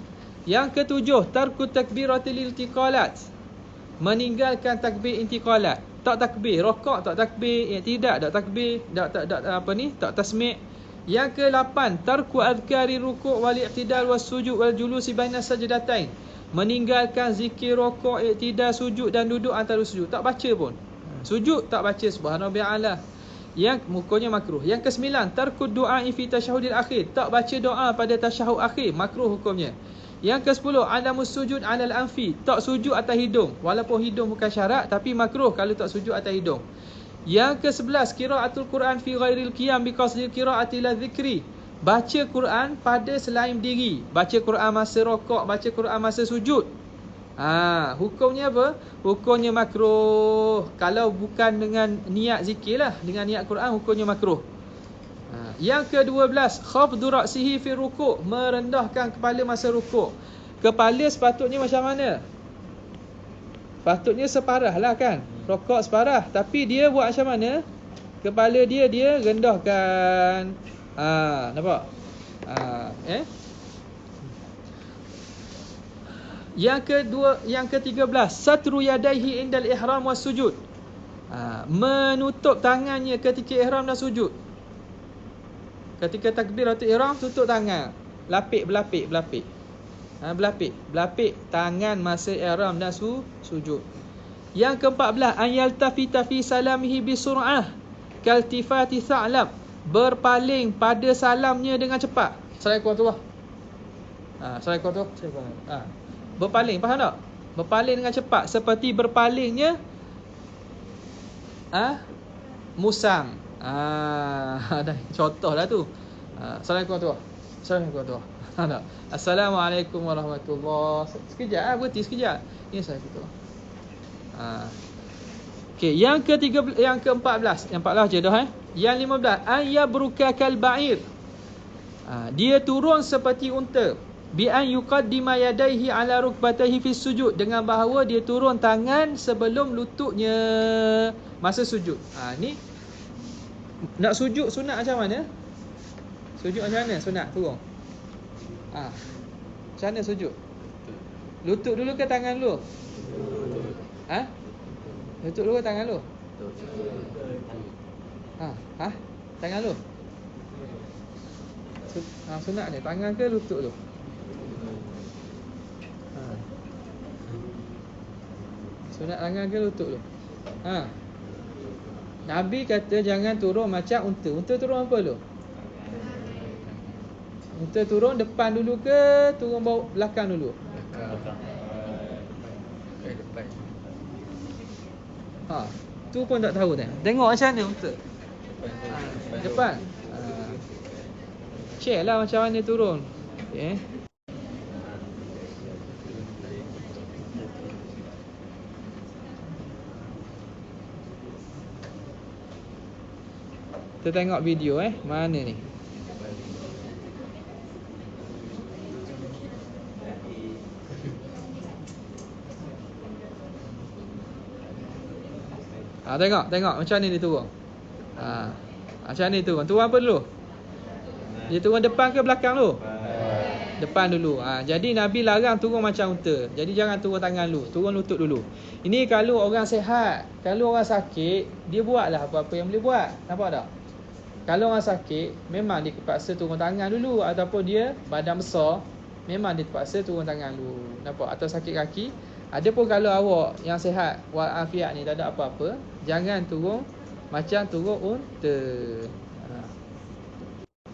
Yang ketujuh, tarku takbiratil iltiqalat, meninggalkan takbir intiqalat. Tak takbir rakaat, tak takbir tidak takbir, tak tasmi'. Yang ke-8, tarku adhkari ruku' wal i'tidal was sujud wal julusi baina sajdatain, meninggalkan zikir rukuk, i'tidal, sujud dan duduk antara sujud. Tak baca pun. Sujud tak baca subhanarabbiyal a'la. Yang mukunya makruh. Yang ke-9, tarku du'a fi tasyahudil akhir, tak baca doa pada tasyahud akhir, makruh hukumnya. Yang ke-10, adamus sujud 'alal anfi, tak sujud atas hidung, walaupun hidung bukan syarat tapi makruh kalau tak sujud atas hidung. Yang ke-11, qiraatul Quran fi ghairil qiyam bi qasdil qiraati la dzikri, baca Quran pada selain diri, baca Quran masa rokok, baca Quran masa sujud. Hukumnya apa? Hukumnya makruh. Kalau bukan dengan niat zikir lah, dengan niat Quran, hukumnya makruh. Yang ke-12, khafdu ra'sihi fi rukuk, merendahkan kepala masa rukuk. Kepala sepatutnya macam mana? Patutnya separah lah kan, rokok separah, tapi dia buat macam mana? Kepala dia rendahkan. Nampak? Yang ke-13, satru yadaihi indal ihram was sujud, menutup tangannya ketika ihram dan sujud. Ketika takbiratul ihram, tutup tangan, berlapik tangan masa ihram dan sujud. Yang ke-14, an yaltafita fi salamihi bi sur'ah kaltifati tha'lab, berpaling pada salamnya dengan cepat. Assalamualaikum. Assalamualaikum. Berpaling, faham tak? Berpaling dengan cepat seperti berpalingnya musang. Dah contoh lah tu. Assalamualaikum. Assalamualaikum warahmatullahi. Sekejap, berhenti sekejap. Ini Assalamualaikum. Okey, yang ke-14. Yang 14 je dah. Yang 15, ayyabruka kal ba'ir, dia turun seperti unta. Bi an yuqaddima yadayhi ala rukbatayhi fi sujud, dengan bahawa dia turun tangan sebelum lututnya masa sujud. Ni nak sujud sunat macam mana? Sujud macam mana sunat turun? Macam mana sujud? Lutut dulu ke tangan dulu? Lutut dulu ke tangan dulu? Tangan dulu. Sunat ni tangan ke lutut dulu? Sunat tangan ke lutut dulu? Nabi kata jangan turun macam unta. Unta turun apa dulu? Unta turun depan dulu ke turun bawah belakang dulu? Depan. Tu pun tak tahu dah. Tengok macam mana unta. Depan. Check lah macam mana turun. Okay. Kita tengok video mana ni? Tengok macam ni dia turun. Macam ni turun. Turun apa dulu? Dia turun depan ke belakang dulu? Depan dulu. Jadi Nabi larang turun macam unta. Jadi jangan turun tangan dulu, turun lutut dulu. Ini kalau orang sihat. Kalau orang sakit, dia buatlah apa-apa yang boleh buat. Nampak tak? Kalau orang sakit, memang dia terpaksa turun tangan dulu, ataupun dia badan besar, memang dia terpaksa turun tangan dulu. Nampak? Atau sakit kaki. Adapun kalau awak yang sihat walafiat ni tak ada apa-apa, jangan turun macam turun unta.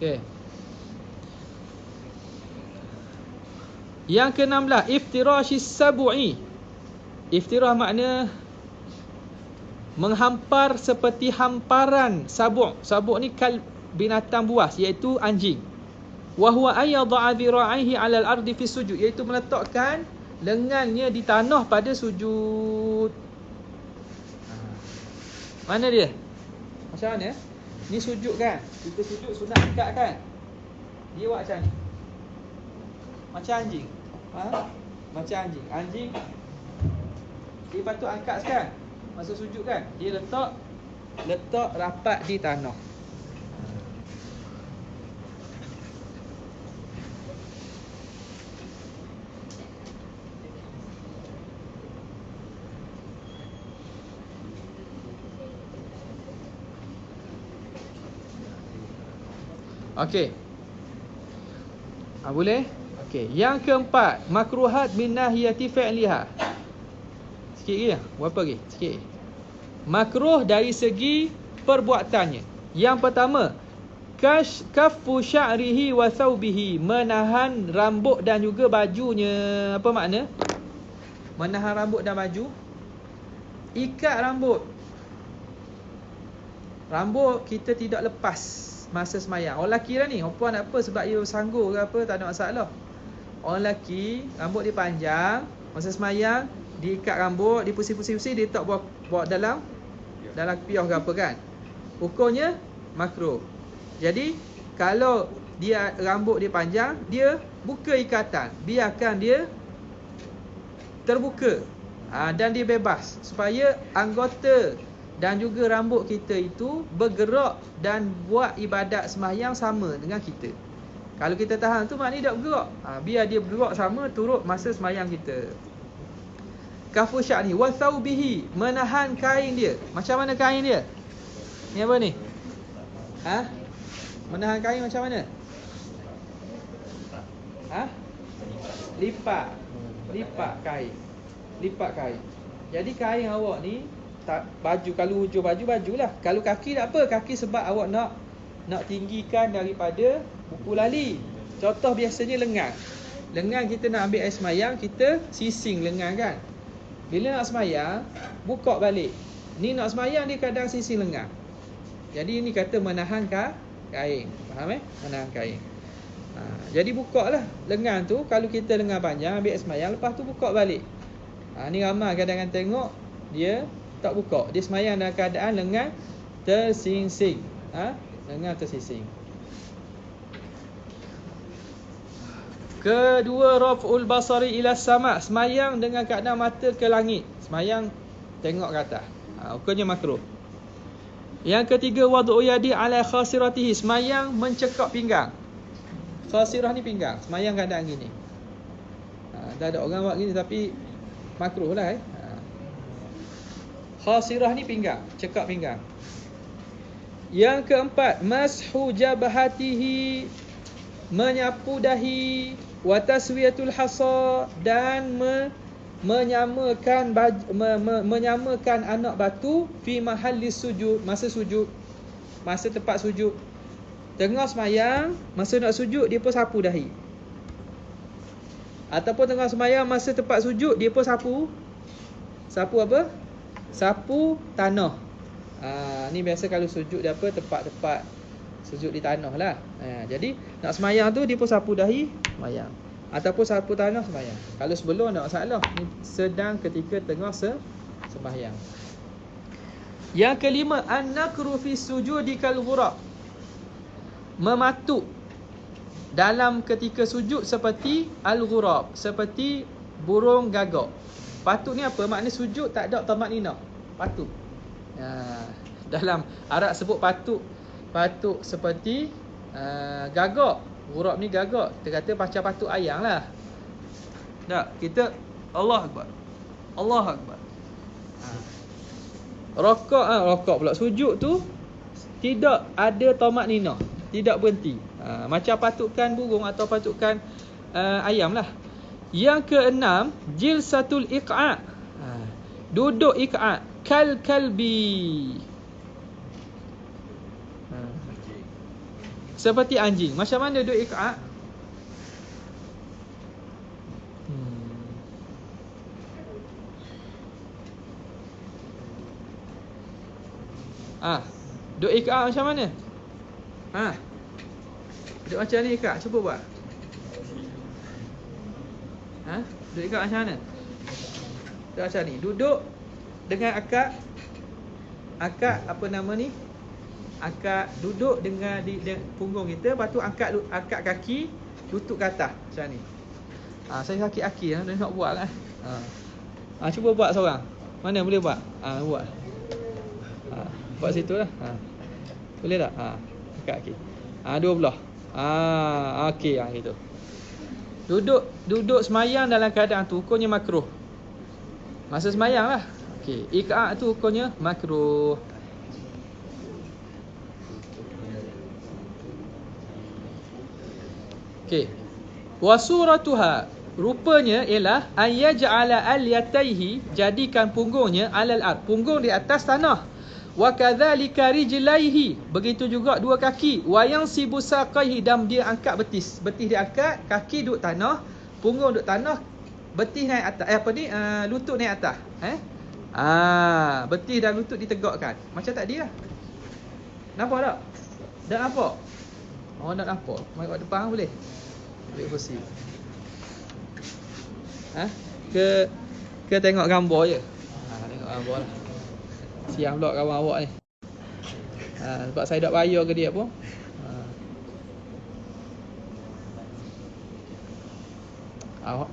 Okey. Yang ke-16, iftirashis sab'i. Iftirah makna menghampar seperti hamparan sabuk. Sabuk ni binatang buas, iaitu anjing. Wa huwa ayyadha dhira'ihi 'ala al-ardi fi sujud, iaitu meletakkan lengannya di tanah pada sujud. Mana dia? Macam mana? Ni sujud kan? Kita sujud sunat angkat kan? Dia buat macam ni. Macam anjing. Macam anjing. Anjing dia patut angkat kan? Masa sujud kan? Dia letak rapat di tanah. Okey. Boleh? Okey. Yang keempat, makruhat min nahiyati fi'liha. Sikit lagi lah. Berapa lagi? Sikit. Makruh dari segi perbuatannya. Yang pertama, kaffu sya'rihi wa thawbihi, menahan rambut dan juga bajunya. Apa makna? Menahan rambut dan baju. Ikat rambut. Rambut kita tidak lepas masa semayang. Orang lelaki lah ni, orang puan apa sebab dia sanggup ke apa, tak ada masalah. Orang lelaki rambut dia panjang, masa semayang diikat rambut, dipusing-pusing-pusing, dia tak bawa dalam piyah ke apa kan. Hukumnya makruh. Jadi kalau dia rambut dia panjang, dia buka ikatan, biarkan dia terbuka, dan dia bebas, supaya anggota dan juga rambut kita itu bergerak dan buat ibadat sembahyang sama dengan kita. Kalau kita tahan tu maknanya tak bergerak. Biar dia bergerak sama turut masa sembahyang kita. Kafu sya'ni wa thawbihi, menahan kain dia. Macam mana kain dia? Ni apa ni? Menahan kain macam mana? Lipat kain. Lipat kain. Jadi kain awak ni baju, kalau hujung bajulah. Kalau kaki tak apa, kaki sebab awak nak tinggikan daripada buku lali. Contoh biasanya lengan. Lengan kita nak ambil air semayang, kita sising lengan kan. Bila nak semayang, buka balik. Ni nak semayang, dia kadang sising lengan. Jadi ini kata menahan kain. Faham Menahan kain. Jadi buka lah lengan tu. Kalau kita lengan panjang, ambil air semayang, lepas tu buka balik. Ni ramai kadang-kadang tengok dia tak buka. Dia semayang dalam keadaan lengan tersingsing. Lengan tersingsing. Kedua, raf'ul basari ila sama', semayang dengan keadaan mata ke langit. Semayang tengok ke atas. Hukumnya makruh. Yang ketiga, wad'u yadi ala khasiratihi, semayang mencekak pinggang. Khasirah ni pinggang. Semayang keadaan gini. Tak ada orang buat gini tapi makruh lah. Khasirah ni pinggang, cekak pinggang. Yang keempat, mashu jabhatihi, menyapu dahi, wa taswiyatul hasa, dan menyamakan anak batu fi mahalli sujud, masa tempat sujud. Tengah semayang, masa nak sujud dia pun sapu dahi. Ataupun tengah semayang masa tempat sujud dia pun sapu apa? Sapu tanah. Ni biasa kalau sujud dia apa, tempat-tempat sujud di tanah lah. Jadi nak semayang tu dia pun sapu dahi semayang, ataupun sapu tanah semayang. Kalau sebelum tak masalah. Ni sedang ketika tengah sembahyang. Yang kelima, an-nakru fi sujudi kal ghurab, mematuk dalam ketika sujud seperti al-ghurab, seperti burung gagak. Patuk ni apa? Maknanya sujud tak ada tamakninah. Patuk. Dalam Arab sebut patuk seperti gagak. Ghurab ni gagak. Kita kata macam patuk ayam lah. Tak, kita Allah Akbar. Allah Akbar. Rokok pula. Sujud tu tidak ada tamakninah, tidak berhenti. Macam patukan burung atau patukan ayam lah. Yang keenam, jilsatul iqa'. Duduk iqa'. Kal kalbi. Seperti anjing. Macam mana duduk iqa'? Duduk iqa' macam mana? Duduk macam ni iqa'. Cuba buat. Duduk iqa' macam mana? Duduk macam ni. Duduk dengan akak apa nama ni? Akak duduk dengan di punggung kita. Lepas tu angkat kaki, lutut ke atas. Macam ni. Saya sakit kaki lah. Dia nak buat lah. Cuba buat seorang. Mana boleh buat? Buat. Buat situ lah. Boleh tak? Angkat kaki. Dua belah. Okey, gitu. Duduk semayang dalam keadaan tu hukumnya makruh. Masa semayang lah. Okey, iqa' tu hukumnya makruh. Okey. Wa suratuha, rupanya ialah ayyaj'ala al-yataihi, jadikan punggungnya alal ard, punggung di atas tanah. Wa kadzalika rijlaihi, begitu juga dua kaki. Wa yansibu saqaihi, dan dia angkat betis. Betis dia angkat, kaki duduk tanah, punggung duduk tanah, betis naik atas. Lutut naik atas. Betis dan lutut ditegakkan. Macam tadi lah. Nampak tak? Dah nampak? Nak nampak? Mai kat depan boleh? Boleh kursi. Ke tengok gambar je? Tengok gambar lah. Siang pula kawan awak ni. Sebab saya tak bayar ke dia pun.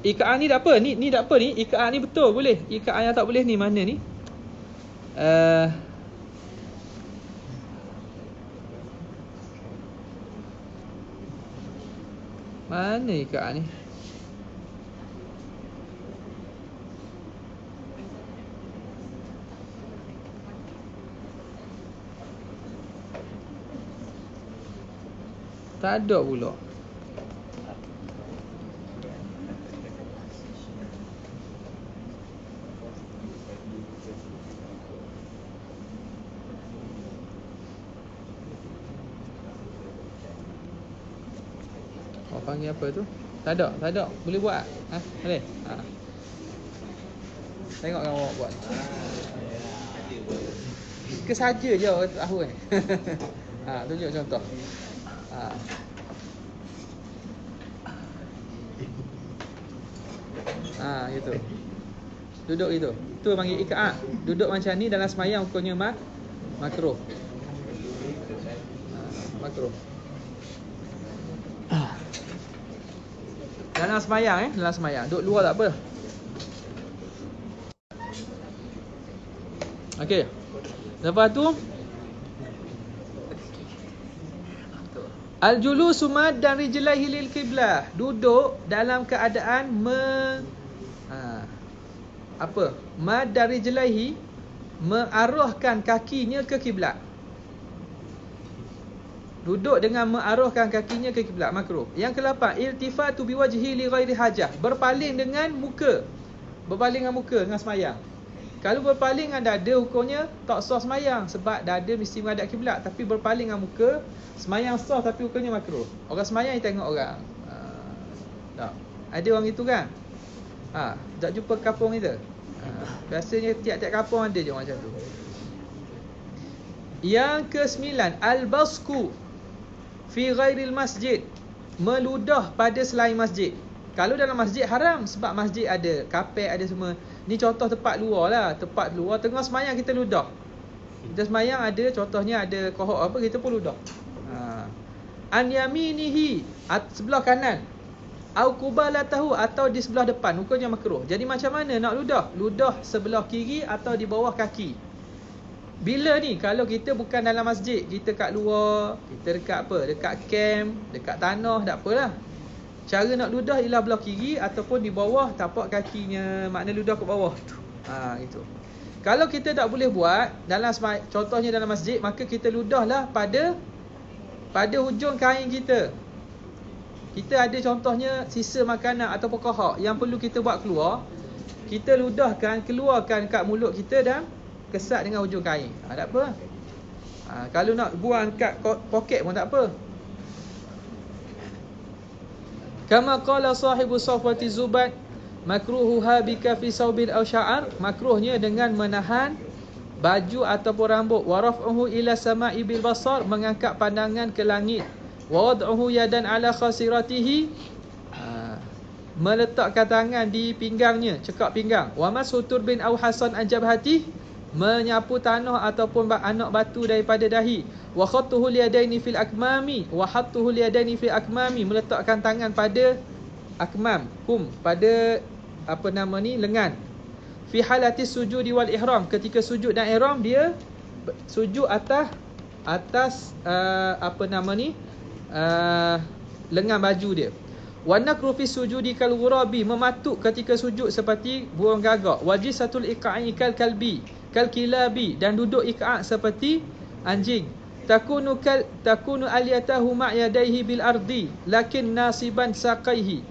Iqa'ah ni tak apa. Ni tak apa ni. Iqa'ah ni betul boleh. Iqa'ah yang tak boleh ni mana ni? Mana iqa'ah ni? Tak ada pula. Panggil apa tu? Tak ada. Boleh buat? Boleh? Tengok kan awak buat. Ke saja je orang tahu tunjuk contoh. Gitu. Duduk gitu. Tu panggil iqa'. Duduk macam ni dalam semayang hukumnya makruh. Makruh. Dalam semayang dalam semayang. Duduk luar tak apa. Okey. Lepas tu al-julusu maddan rijlaihi lil qiblah. Duduk dalam keadaan maddan rijlaihi, mengarahkan kakinya ke kiblat. Duduk dengan mengarahkan kakinya ke kiblat makruh. Yang ke-8, iltifatu biwajhi li ghairi hajah, berpaling dengan muka. Berpaling dengan muka dengan semayang. Kalau berpaling dengan dada hukumnya tak sah semayang, sebab dada mesti menghadap kiblat. Tapi berpaling dengan muka, semayang sah tapi hukumnya makruh. Orang semayang tengok orang. Tak. Ada orang itu kan? Tak jumpa kampung kita. Biasanya tiap-tiap kampung ada je macam tu. Yang ke-9, al-basku fi ghairil masjid, meludah pada selain masjid. Kalau dalam masjid haram, sebab masjid ada kapet, ada semua. Ni contoh tempat luar lah. Tempat luar, tengah semayang kita ludah. Kita semayang ada, contohnya ada kohok apa, kita pun ludah. An yaminihi, sebelah kanan. Au kubalatahu, atau di sebelah depan, hukumnya makruh. Jadi macam mana nak ludah? Ludah sebelah kiri atau di bawah kaki. Bila ni? Kalau kita bukan dalam masjid, kita kat luar, kita dekat apa? Dekat camp, dekat tanah, tak apalah. Cara nak ludah ialah belah kiri ataupun di bawah tapak kakinya, makna ludah ke bawah. Gitu. Kalau kita tak boleh buat dalam, contohnya dalam masjid, maka kita ludahlah pada hujung kain kita. Kita ada contohnya sisa makanan atau pokok yang perlu kita buat keluar, kita ludahkan, keluarkan kat mulut kita dan kesat dengan ujung kain. Tak apa. Kalau nak buang kat poket pun tak apa. Kama qala sahibu Safwati Zubat, makruhuha bika fi saubin aw sya'ar, makruhnya dengan menahan baju ataupun rambut. Wa raf'uhu ila sama'i bil basar, mengangkat pandangan ke langit. Wa wad'uhu yadan ala khasiratihi, meletakkan tangan di pinggangnya, cekak pinggang. Wa mashutur bin aw hasan an jabhati, menyapu tanah ataupun anak batu daripada dahi. Wa khattuhu liyadaini fil akmami, wa hattuhu liyadaini fil akmami, meletakkan tangan pada akmam, pada lengan. Fi halati sujudi wal ihram, ketika sujud dan ihram dia sujud atas lengan baju dia. Wa nakru fi sujudi kal ghurabi, mematuk ketika sujud seperti burung gagak. Wajisatul iqa'i kal kalbi kal kilabi, dan duduk iqa' seperti anjing. Takunu aliyatahu ma' yadayhi bil ardi lakin nasiban saqaihi,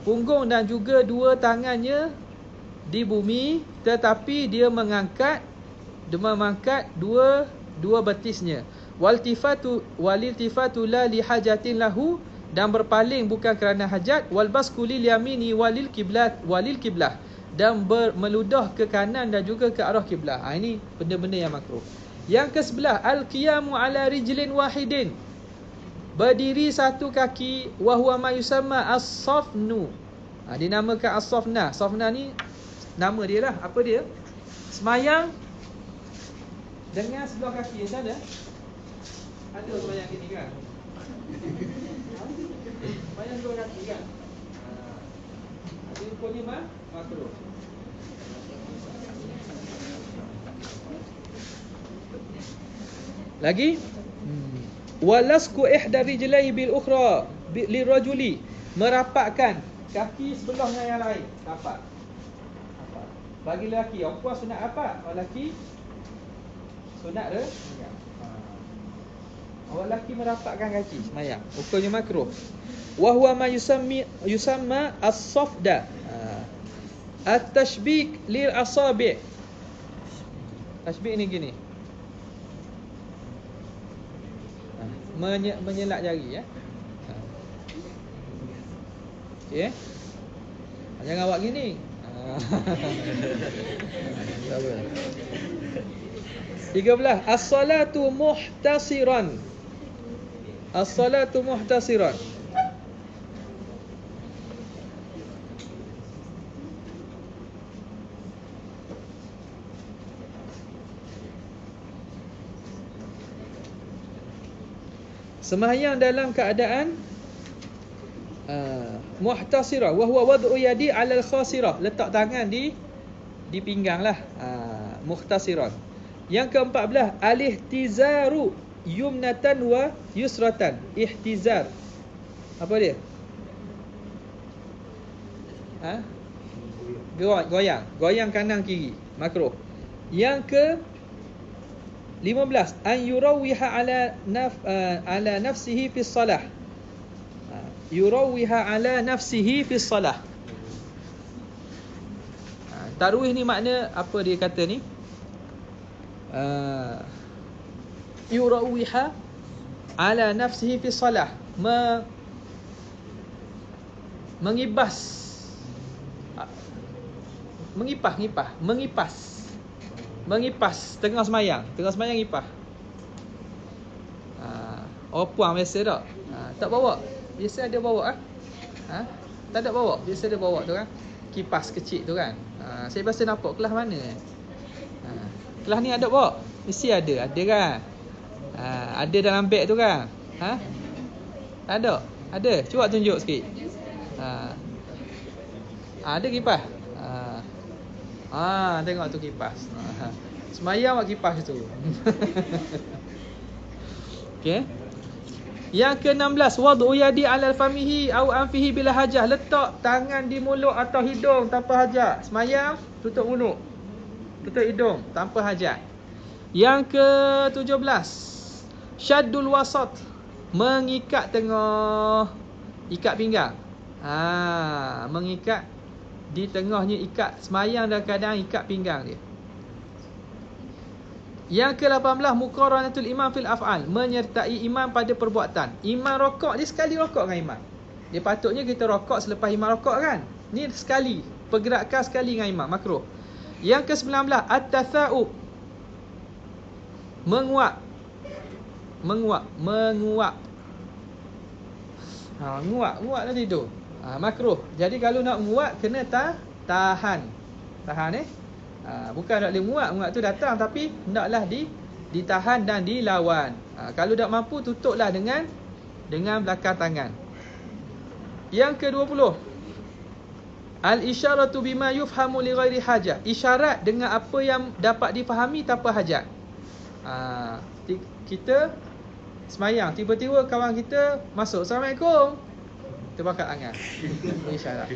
punggung dan juga dua tangannya di bumi, tetapi dia mengangkat dua betisnya. Waliltifatu la lihajatin lahu, dan berpaling bukan kerana hajat. Wal basku lil yamini walil kiblah, dan meludah ke kanan dan juga ke arah kiblah. Ini benda-benda yang makruh. Yang ke-11, al-qiyamu ala rijlin wahidin, berdiri satu kaki. Wa huwa ma yusamma as-safnu, dinamakan as-safna. Safna ni nama dia lah. Apa dia? Semayang dengan sebelah kaki. Macam mana? Ada semayang gini kan? Semayang sebelah kaki kan? Ada rupanya makruh. Lagi, walasku ihda rijlai bil ukhra lirajuli, merapatkan kaki sebelah dengan yang lain. Rapat. Bagi lelaki, orang puas sunat apa? Orang lelaki sunat dia. Orang lelaki merapatkan kaki semayang, hukumnya makruh. Wa huwa ma yusamma as-safda, at-tashbik lil asabi'. Tashbik ni gini, menyelak jari, ya. Okey. Jangan awak gini. 13, as-salatu muhtasiran. As-salatu muhtasiran. Sembahyang dalam keadaan muhtasirah, wa huwa wad'u yadi 'ala al-khasirah, letak tangan di pinggang lah. Muhtasiran. Yang ke-14, al-ihtizaru yumnatan wa yusratan. Ihtizar, apa dia? Goyang kanan kiri, makruh. Yang ke 15, an yurawwiha ala nafsihi fi shalah. Yurawwiha ala nafsihi fi shalah. Tarwih ni makna apa dia kata ni? Yurawwiha ala nafsihi fi shalah, mengipas tengah semayang ngipah. Orang puang biasa tak? Tak bawa. Biasa ada bawa tak ada bawa. Biasa ada bawa tu kan. Kipas kecil tu kan. Saya biasa nampak kelas mana. Kelas ni ada bawa. Mesti ada kan. Ada dalam beg tu kan. Tak ada. Ada. Cuba tunjuk sikit. Ada kipas. Tengok tu kipas. Semayang buat kipas tu. Okey. Yang ke-16, wad'u yadi 'ala famihi aw anfihi bila hajah, letak tangan di mulut atau hidung tanpa hajat. Semayang tutup mulut, tutup hidung tanpa hajat. Yang ke-17, syaddul wasat, mengikat tengah. Ikat pinggang. Mengikat di tengahnya, ikat semayang dan kadang ikat pinggang dia. Yang ke-18, muqaranatul imam fil af'al, menyertai imam pada perbuatan. Imam rokok, dia sekali rokok dengan imam. Dia patutnya kita rokok selepas imam rokok kan. Ni sekali, pergerakan sekali dengan imam, makruh. Yang ke-19, at-tatha'ub, menguap. Menguap tadi tu. Makruh. Jadi kalau nak menguap kena tahan. Bukan nak boleh menguap tu datang, tapi hendaklah ditahan dan dilawan. Kalau tak mampu, tutuplah dengan belakang tangan. Yang ke-20, al-isyaratu bima yufhamu li ghairi hajah, isyarat dengan apa yang dapat difahami tanpa hajat. Kita semayang, tiba-tiba kawan kita masuk, Assalamualaikum, kita pakat tangan, isyarat.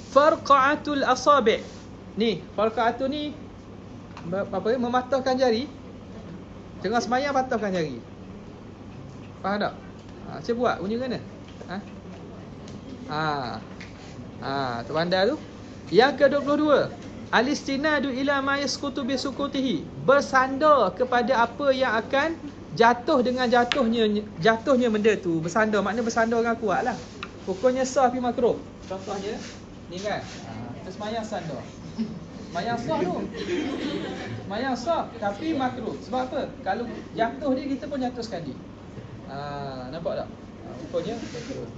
Farqa'atul asabi', ni farqa'atu ni mematahkan jari. Tengah semayang patahkan jari. Faham tak? Saya buat bunyi mana? Tu pandai tu. Yang ke-22, al-istinadu ila ma yasqutu bi sukutihi, bersandar kepada apa yang akan jatuh dengan jatuhnya benda tu. Bersandar makna bersandar dengan kuatlah. Pokoknya sah pi makruh. Contohnya ni kan. Kita semayang sandar. Semayang sah tu. Semayang sah tapi makruh. Sebab apa? Kalau jatuh dia, kita pun jatuh sekali. Nampak tak? Pokoknya makruh.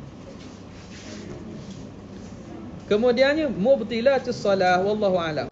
Kemudiannya mubtilatus solah, wallahu alam.